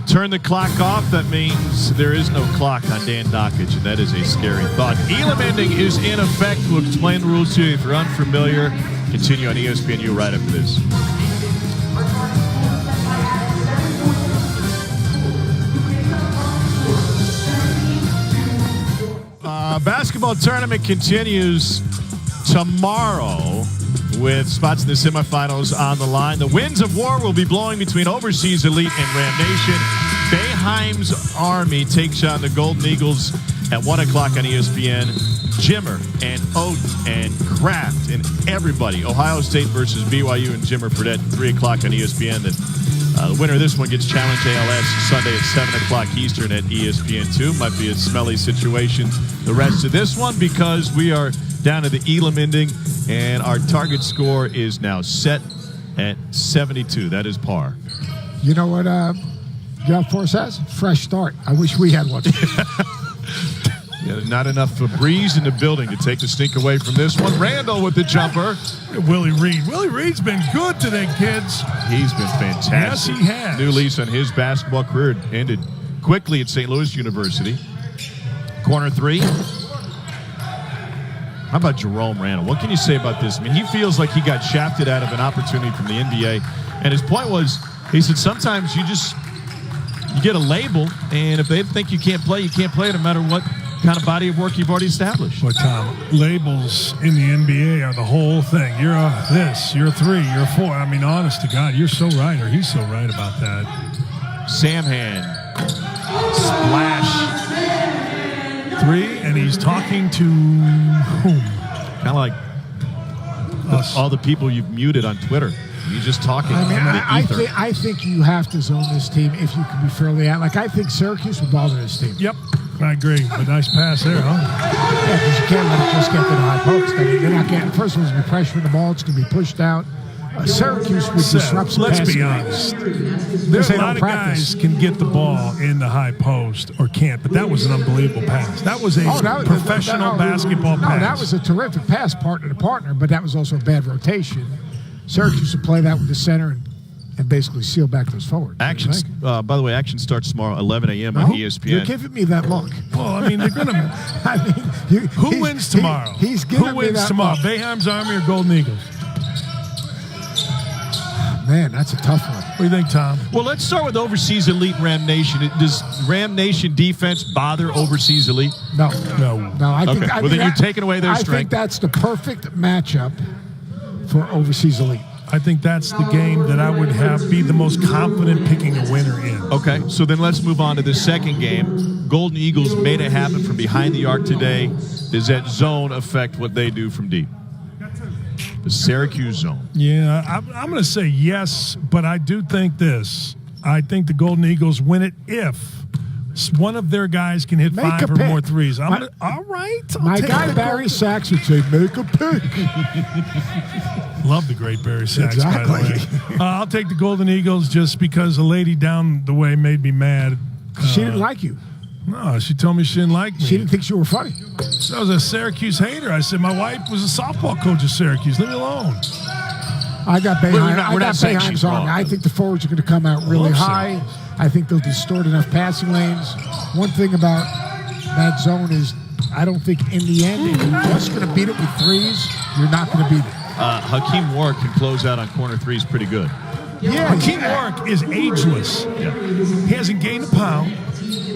Speaker 1: Turn the clock off. That means there is no clock on Dan Dockage, and that is a scary thought. Elam ending is in effect. We'll explain the rules to you if you're unfamiliar. Continue on ESPNU right after this. Basketball tournament continues tomorrow with spots in the semifinals on the line. The winds of war will be blowing between Overseas Elite and Ram Nation. Boeheim's Army takes on the Golden Eagles at 1 o'clock on ESPN. Jimmer and Oden and Kraft and everybody. Ohio State versus BYU and Jimmer Fredette at 3 o'clock on ESPN. The winner of this one gets Challenge ALS Sunday at 7 o'clock Eastern at ESPN2. Might be a smelly situation the rest of this one because we are down to the Elam ending, and our target score is now set at 72. That is par.
Speaker 2: You know what Gulf Force has? Fresh start. I wish we had one.
Speaker 1: Yeah, not enough breeze in the building to take the stink away from this one. Randall with the jumper.
Speaker 3: Willie Reed. Willie Reed's been good today, kids.
Speaker 1: He's been fantastic.
Speaker 3: Yes, he has.
Speaker 1: New lease on his basketball career. Ended quickly at St. Louis University. Corner three. How about Jerome Randall? What can you say about this? I mean, he feels like he got shafted out of an opportunity from the NBA. And his point was, he said, sometimes you get a label, and if they think you can't play no matter what kind of body of work you've already established.
Speaker 3: But Tom, labels in the NBA are the whole thing. You're a this, you're a 3, you're a 4. I mean, honest to God, you're so right, or he's so right about that.
Speaker 1: Samhan. Splash.
Speaker 3: 3, and he's talking to whom?
Speaker 1: Kind of like all the people you've muted on Twitter. You're just talking.
Speaker 2: I mean, I think you have to zone this team if you can be fairly out. Like, I think Syracuse would bother this team.
Speaker 3: Yep, I agree. But nice pass there, huh?
Speaker 2: Yeah, because you can't let it just get to the high post. I mean, they're not getting. First of all, it's going to be pressuring the ball. It's going to be pushed out. Syracuse would disrupt some
Speaker 3: Let's be
Speaker 2: passing
Speaker 3: honest.
Speaker 2: lanes.
Speaker 3: There's
Speaker 2: They
Speaker 3: a
Speaker 2: don't
Speaker 3: lot of
Speaker 2: practice.
Speaker 3: guys can get the ball in the high post or can't, but that was an unbelievable pass. That was a professional basketball pass.
Speaker 2: No, that was a terrific pass, partner to partner, but that was also a bad rotation. Syracuse would play that with the center and basically seal back those forward.
Speaker 1: Action. By the way, action starts tomorrow, 11 a.m. on ESPN.
Speaker 2: You're giving me that look.
Speaker 3: Well, I mean, they're going to.
Speaker 2: I mean,
Speaker 3: Who wins tomorrow?
Speaker 2: He's giving
Speaker 3: Who
Speaker 2: me
Speaker 3: wins
Speaker 2: that
Speaker 3: tomorrow?
Speaker 2: look.
Speaker 3: Boeheim's Army or Golden Eagles?
Speaker 2: Man, that's a tough one.
Speaker 3: What do you think, Tom?
Speaker 1: Well, let's start with overseas elite Ram Nation. Does Ram Nation defense bother overseas elite?
Speaker 2: No.
Speaker 3: No.
Speaker 2: I think,
Speaker 1: Okay.
Speaker 2: I
Speaker 1: Well, then
Speaker 2: think
Speaker 1: you're
Speaker 2: that-
Speaker 1: taking away their
Speaker 2: I
Speaker 1: strength.
Speaker 2: think that's the perfect matchup for overseas elite.
Speaker 3: I think that's the game that I would be the most confident picking a winner in.
Speaker 1: Okay, so then let's move on to the second game. Golden Eagles made it happen from behind the arc today. Does that zone affect what they do from deep? The Syracuse zone.
Speaker 3: Yeah, I'm going to say yes, but I do think this. I think the Golden Eagles win it if one of their guys can hit
Speaker 2: Make
Speaker 3: 5
Speaker 2: a
Speaker 3: or
Speaker 2: pick.
Speaker 3: more threes.
Speaker 2: My-
Speaker 3: All right.
Speaker 2: My guy Barry Sachs would say, make a pick.
Speaker 3: Love the great Barry Sachs,
Speaker 2: Exactly.
Speaker 3: by the way. I'll take the Golden Eagles just because a lady down the way made me mad.
Speaker 2: She didn't like you.
Speaker 3: No, she told me she didn't like me.
Speaker 2: She didn't think you were funny.
Speaker 3: So I was a Syracuse hater. I said, my wife was a softball coach at Syracuse. Leave me alone.
Speaker 2: I got
Speaker 1: We're
Speaker 2: Boeheim.
Speaker 1: not
Speaker 2: I got
Speaker 1: saying
Speaker 2: Boeheim's
Speaker 1: she's
Speaker 2: on.
Speaker 1: wrong.
Speaker 2: I think the forwards are going to come out really
Speaker 3: hope so.
Speaker 2: high. I think they'll distort enough passing lanes. One thing about that zone is I don't think in the end, if you're just going to beat it with threes, you're not going to beat it.
Speaker 1: Hakeem Warwick can close out on corner threes pretty good.
Speaker 2: Yeah,
Speaker 3: Hakeem Warwick is ageless.
Speaker 1: Yeah.
Speaker 3: He hasn't gained a pound.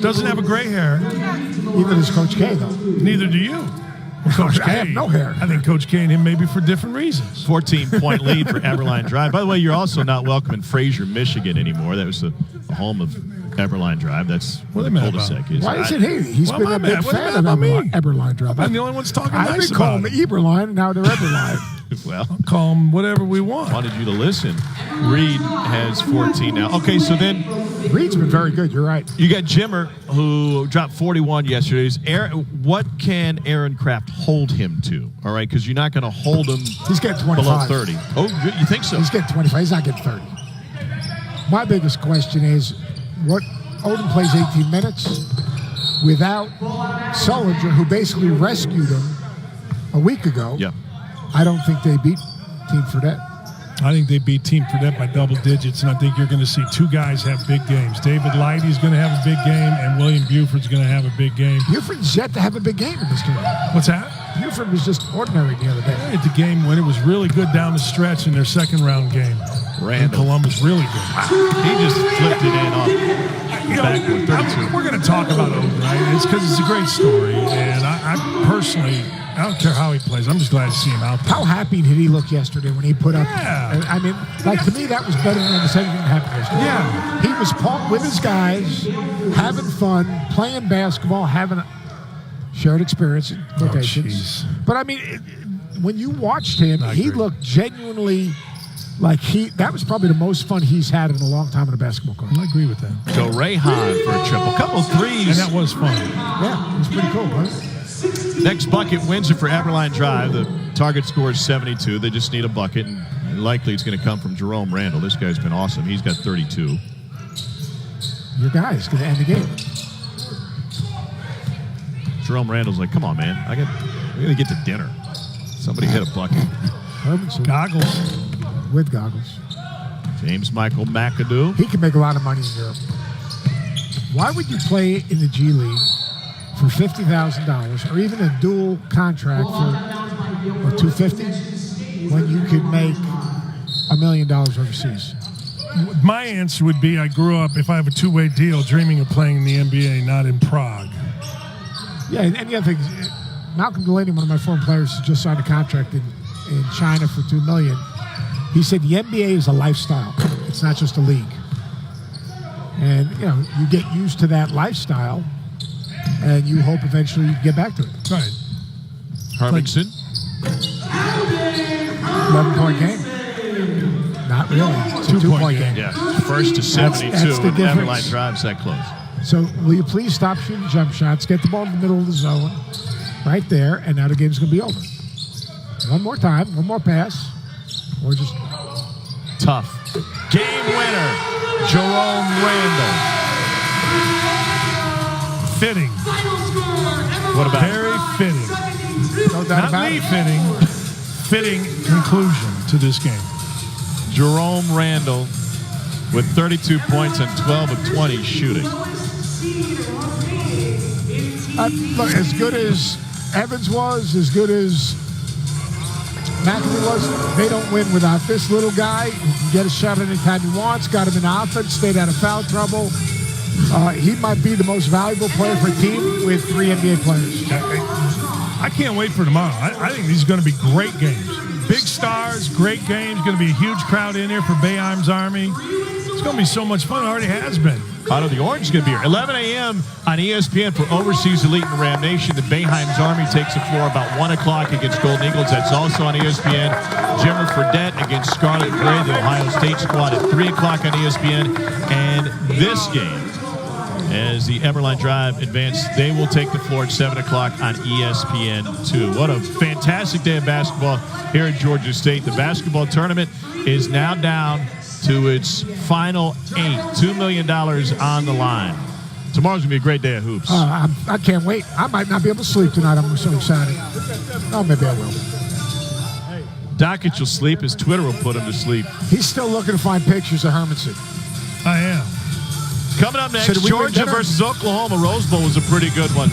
Speaker 3: Doesn't have a gray hair.
Speaker 2: even as Coach K, though.
Speaker 3: Neither do you. Well, Coach
Speaker 2: I
Speaker 3: K,
Speaker 2: have no hair.
Speaker 3: I think Coach K and him maybe for different reasons.
Speaker 1: 14-point lead for Eberlein Drive. By the way, you're also not welcome in Fraser, Michigan anymore. That was the home of Eberlein Drive. That's
Speaker 3: What
Speaker 1: where
Speaker 3: are
Speaker 1: the
Speaker 3: they mad
Speaker 1: cul-de-sac is.
Speaker 2: Why isn't he? He's
Speaker 3: Why
Speaker 2: been
Speaker 3: am I
Speaker 2: a big
Speaker 3: mad? What are
Speaker 2: fan
Speaker 3: they
Speaker 2: of
Speaker 3: mad about me?
Speaker 2: Eberlein Drive.
Speaker 3: I'm the only one that's talking
Speaker 2: I've
Speaker 3: nice
Speaker 2: been calling
Speaker 3: about
Speaker 2: him
Speaker 3: it.
Speaker 2: Eberlein, and now they're Eberlein.
Speaker 1: Well,
Speaker 3: Call him whatever we want.
Speaker 1: wanted you to listen. Reed has 14 now. Okay, so then
Speaker 2: Reed's been very good. You're right.
Speaker 1: you got Jimmer, who dropped 41 yesterday. What can Aaron Kraft hold him to? All right, because you're not going to hold him
Speaker 2: He's getting 25.
Speaker 1: below 30. Oh, you think so?
Speaker 2: He's getting 25. He's not getting 30. My biggest question is, what Odom plays 18 minutes without Sullinger, who basically rescued him a week ago.
Speaker 1: Yeah.
Speaker 2: I don't think they beat Team Fredette.
Speaker 3: I think they beat Team Fredette by double digits, and I think you're going to see two guys have big games. David Lighty's going to have a big game, and William Buford's going to have a big game.
Speaker 2: Buford's yet to have a big game in this tournament.
Speaker 3: What's that?
Speaker 2: Buford was just ordinary the other day.
Speaker 3: At the game when it was really good down the stretch in their second round game. And
Speaker 1: Randall.
Speaker 3: Columbus really good.
Speaker 1: He just flipped it in off backward 32.
Speaker 3: We're going to talk about Odom, right? It's because it's a great story, and I personally, I don't care how he plays. I'm just glad to see him out there.
Speaker 2: How happy did he look yesterday when he put up?
Speaker 3: Yeah.
Speaker 2: I mean, like to me, that was better than almost anything that happened yesterday.
Speaker 3: Yeah.
Speaker 2: He was pumped with his guys, having fun, playing basketball, having a shared experience in quotations.
Speaker 3: jeez.
Speaker 2: But I mean, when you watched him,
Speaker 3: I
Speaker 2: he
Speaker 3: agree.
Speaker 2: looked genuinely like that was probably the most fun he's had in a long time in a basketball court.
Speaker 3: I agree with that.
Speaker 1: So Rayhan for a triple. Couple threes.
Speaker 3: And that was fun.
Speaker 2: Yeah, it was pretty cool, right?
Speaker 1: Next bucket wins it for Eberlein Drive. The target score is 72. They just need a bucket, and likely it's going to come from Jerome Randall. This guy's been awesome. He's got 32.
Speaker 2: Your guy's going to end the game.
Speaker 1: Jerome Randall's like, come on, man. I got to get to dinner. Somebody hit a bucket.
Speaker 2: Hermanson
Speaker 3: Goggles.
Speaker 2: with goggles.
Speaker 1: James Michael McAdoo.
Speaker 2: He can make a lot of money in Europe. Why would you play in the G League for $50,000 or even a dual contract for $250 when you could make $1 million overseas?
Speaker 3: My answer would be I grew up, if I have a two-way deal, dreaming of playing in the NBA, not in Prague.
Speaker 2: Yeah, and the other thing, Malcolm Delaney, one of my former players, just signed a contract in China for $2 million. He said the NBA is a lifestyle. It's not just a league. And, you know, you get used to that lifestyle, and you hope eventually you get back to it.
Speaker 3: Right.
Speaker 1: Hermanson.
Speaker 2: 11-point game. Not really. It's a 2-point game.
Speaker 1: Yeah. First to 72,
Speaker 2: That's the
Speaker 1: and
Speaker 2: difference.
Speaker 1: Eberlein Drive's that close.
Speaker 2: So will you please stop shooting jump shots, get the ball in the middle of the zone, right there, and now the game's going to be over. One more time, one more pass, or just
Speaker 1: tough. Game winner, Jerome Randall.
Speaker 3: Fitting.
Speaker 1: What about
Speaker 3: Very fitting.
Speaker 2: No doubt
Speaker 3: Not
Speaker 2: about
Speaker 3: me
Speaker 2: it.
Speaker 3: fitting. Fitting conclusion to this game.
Speaker 1: Jerome Randall with 32 points and 12 of 20 shooting.
Speaker 2: Look, as good as Evans was, as good as McAdoo was, they don't win without this little guy who can get a shot anytime he wants, got him in offense, stayed out of foul trouble. He might be the most valuable player for a team with 3 NBA players.
Speaker 3: I can't wait for tomorrow. I think these are going to be great games. Big stars, great games. Going to be a huge crowd in here for Boeheim's Army. It's going to be so much fun. It already has been.
Speaker 1: Out of the Orange is going to be here. 11 a.m. on ESPN for Overseas Elite and Ram Nation. The Boeheim's Army takes the floor about 1 o'clock against Golden Eagles. That's also on ESPN. Jimmer Fredette against Scarlet Gray, the Ohio State squad, at 3 o'clock on ESPN. And this game, as the Eberlein Drive advance, they will take the floor at 7 o'clock on ESPN2. What a fantastic day of basketball here at Georgia State. The basketball tournament is now down to its final 8. $2 million on the line. Tomorrow's going to be a great day of hoops.
Speaker 2: I can't wait. I might not be able to sleep tonight. I'm so excited. Oh, maybe I will.
Speaker 1: Dockett will sleep. His Twitter will put him to sleep.
Speaker 2: He's still looking to find pictures of Hermanson.
Speaker 3: I am.
Speaker 1: Coming up next,
Speaker 2: So did we win
Speaker 1: Georgia
Speaker 2: dinner?
Speaker 1: versus Oklahoma. Rose Bowl was a pretty good one.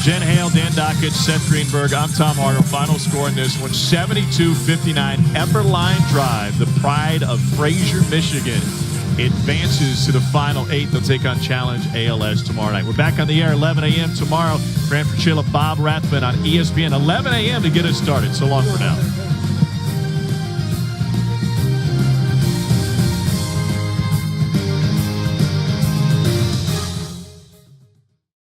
Speaker 1: Jen Hale, Dan Dockett, Seth Greenberg. I'm Tom Hartle. Final score in this one, 72-59. Eberlein Drive, the pride of Fraser, Michigan, advances to the final 8. They'll take on Challenge ALS tomorrow night. We're back on the air 11 a.m. tomorrow. Fran Fraschilla, Bob Rathman on ESPN, 11 a.m. to get us started. So long for now.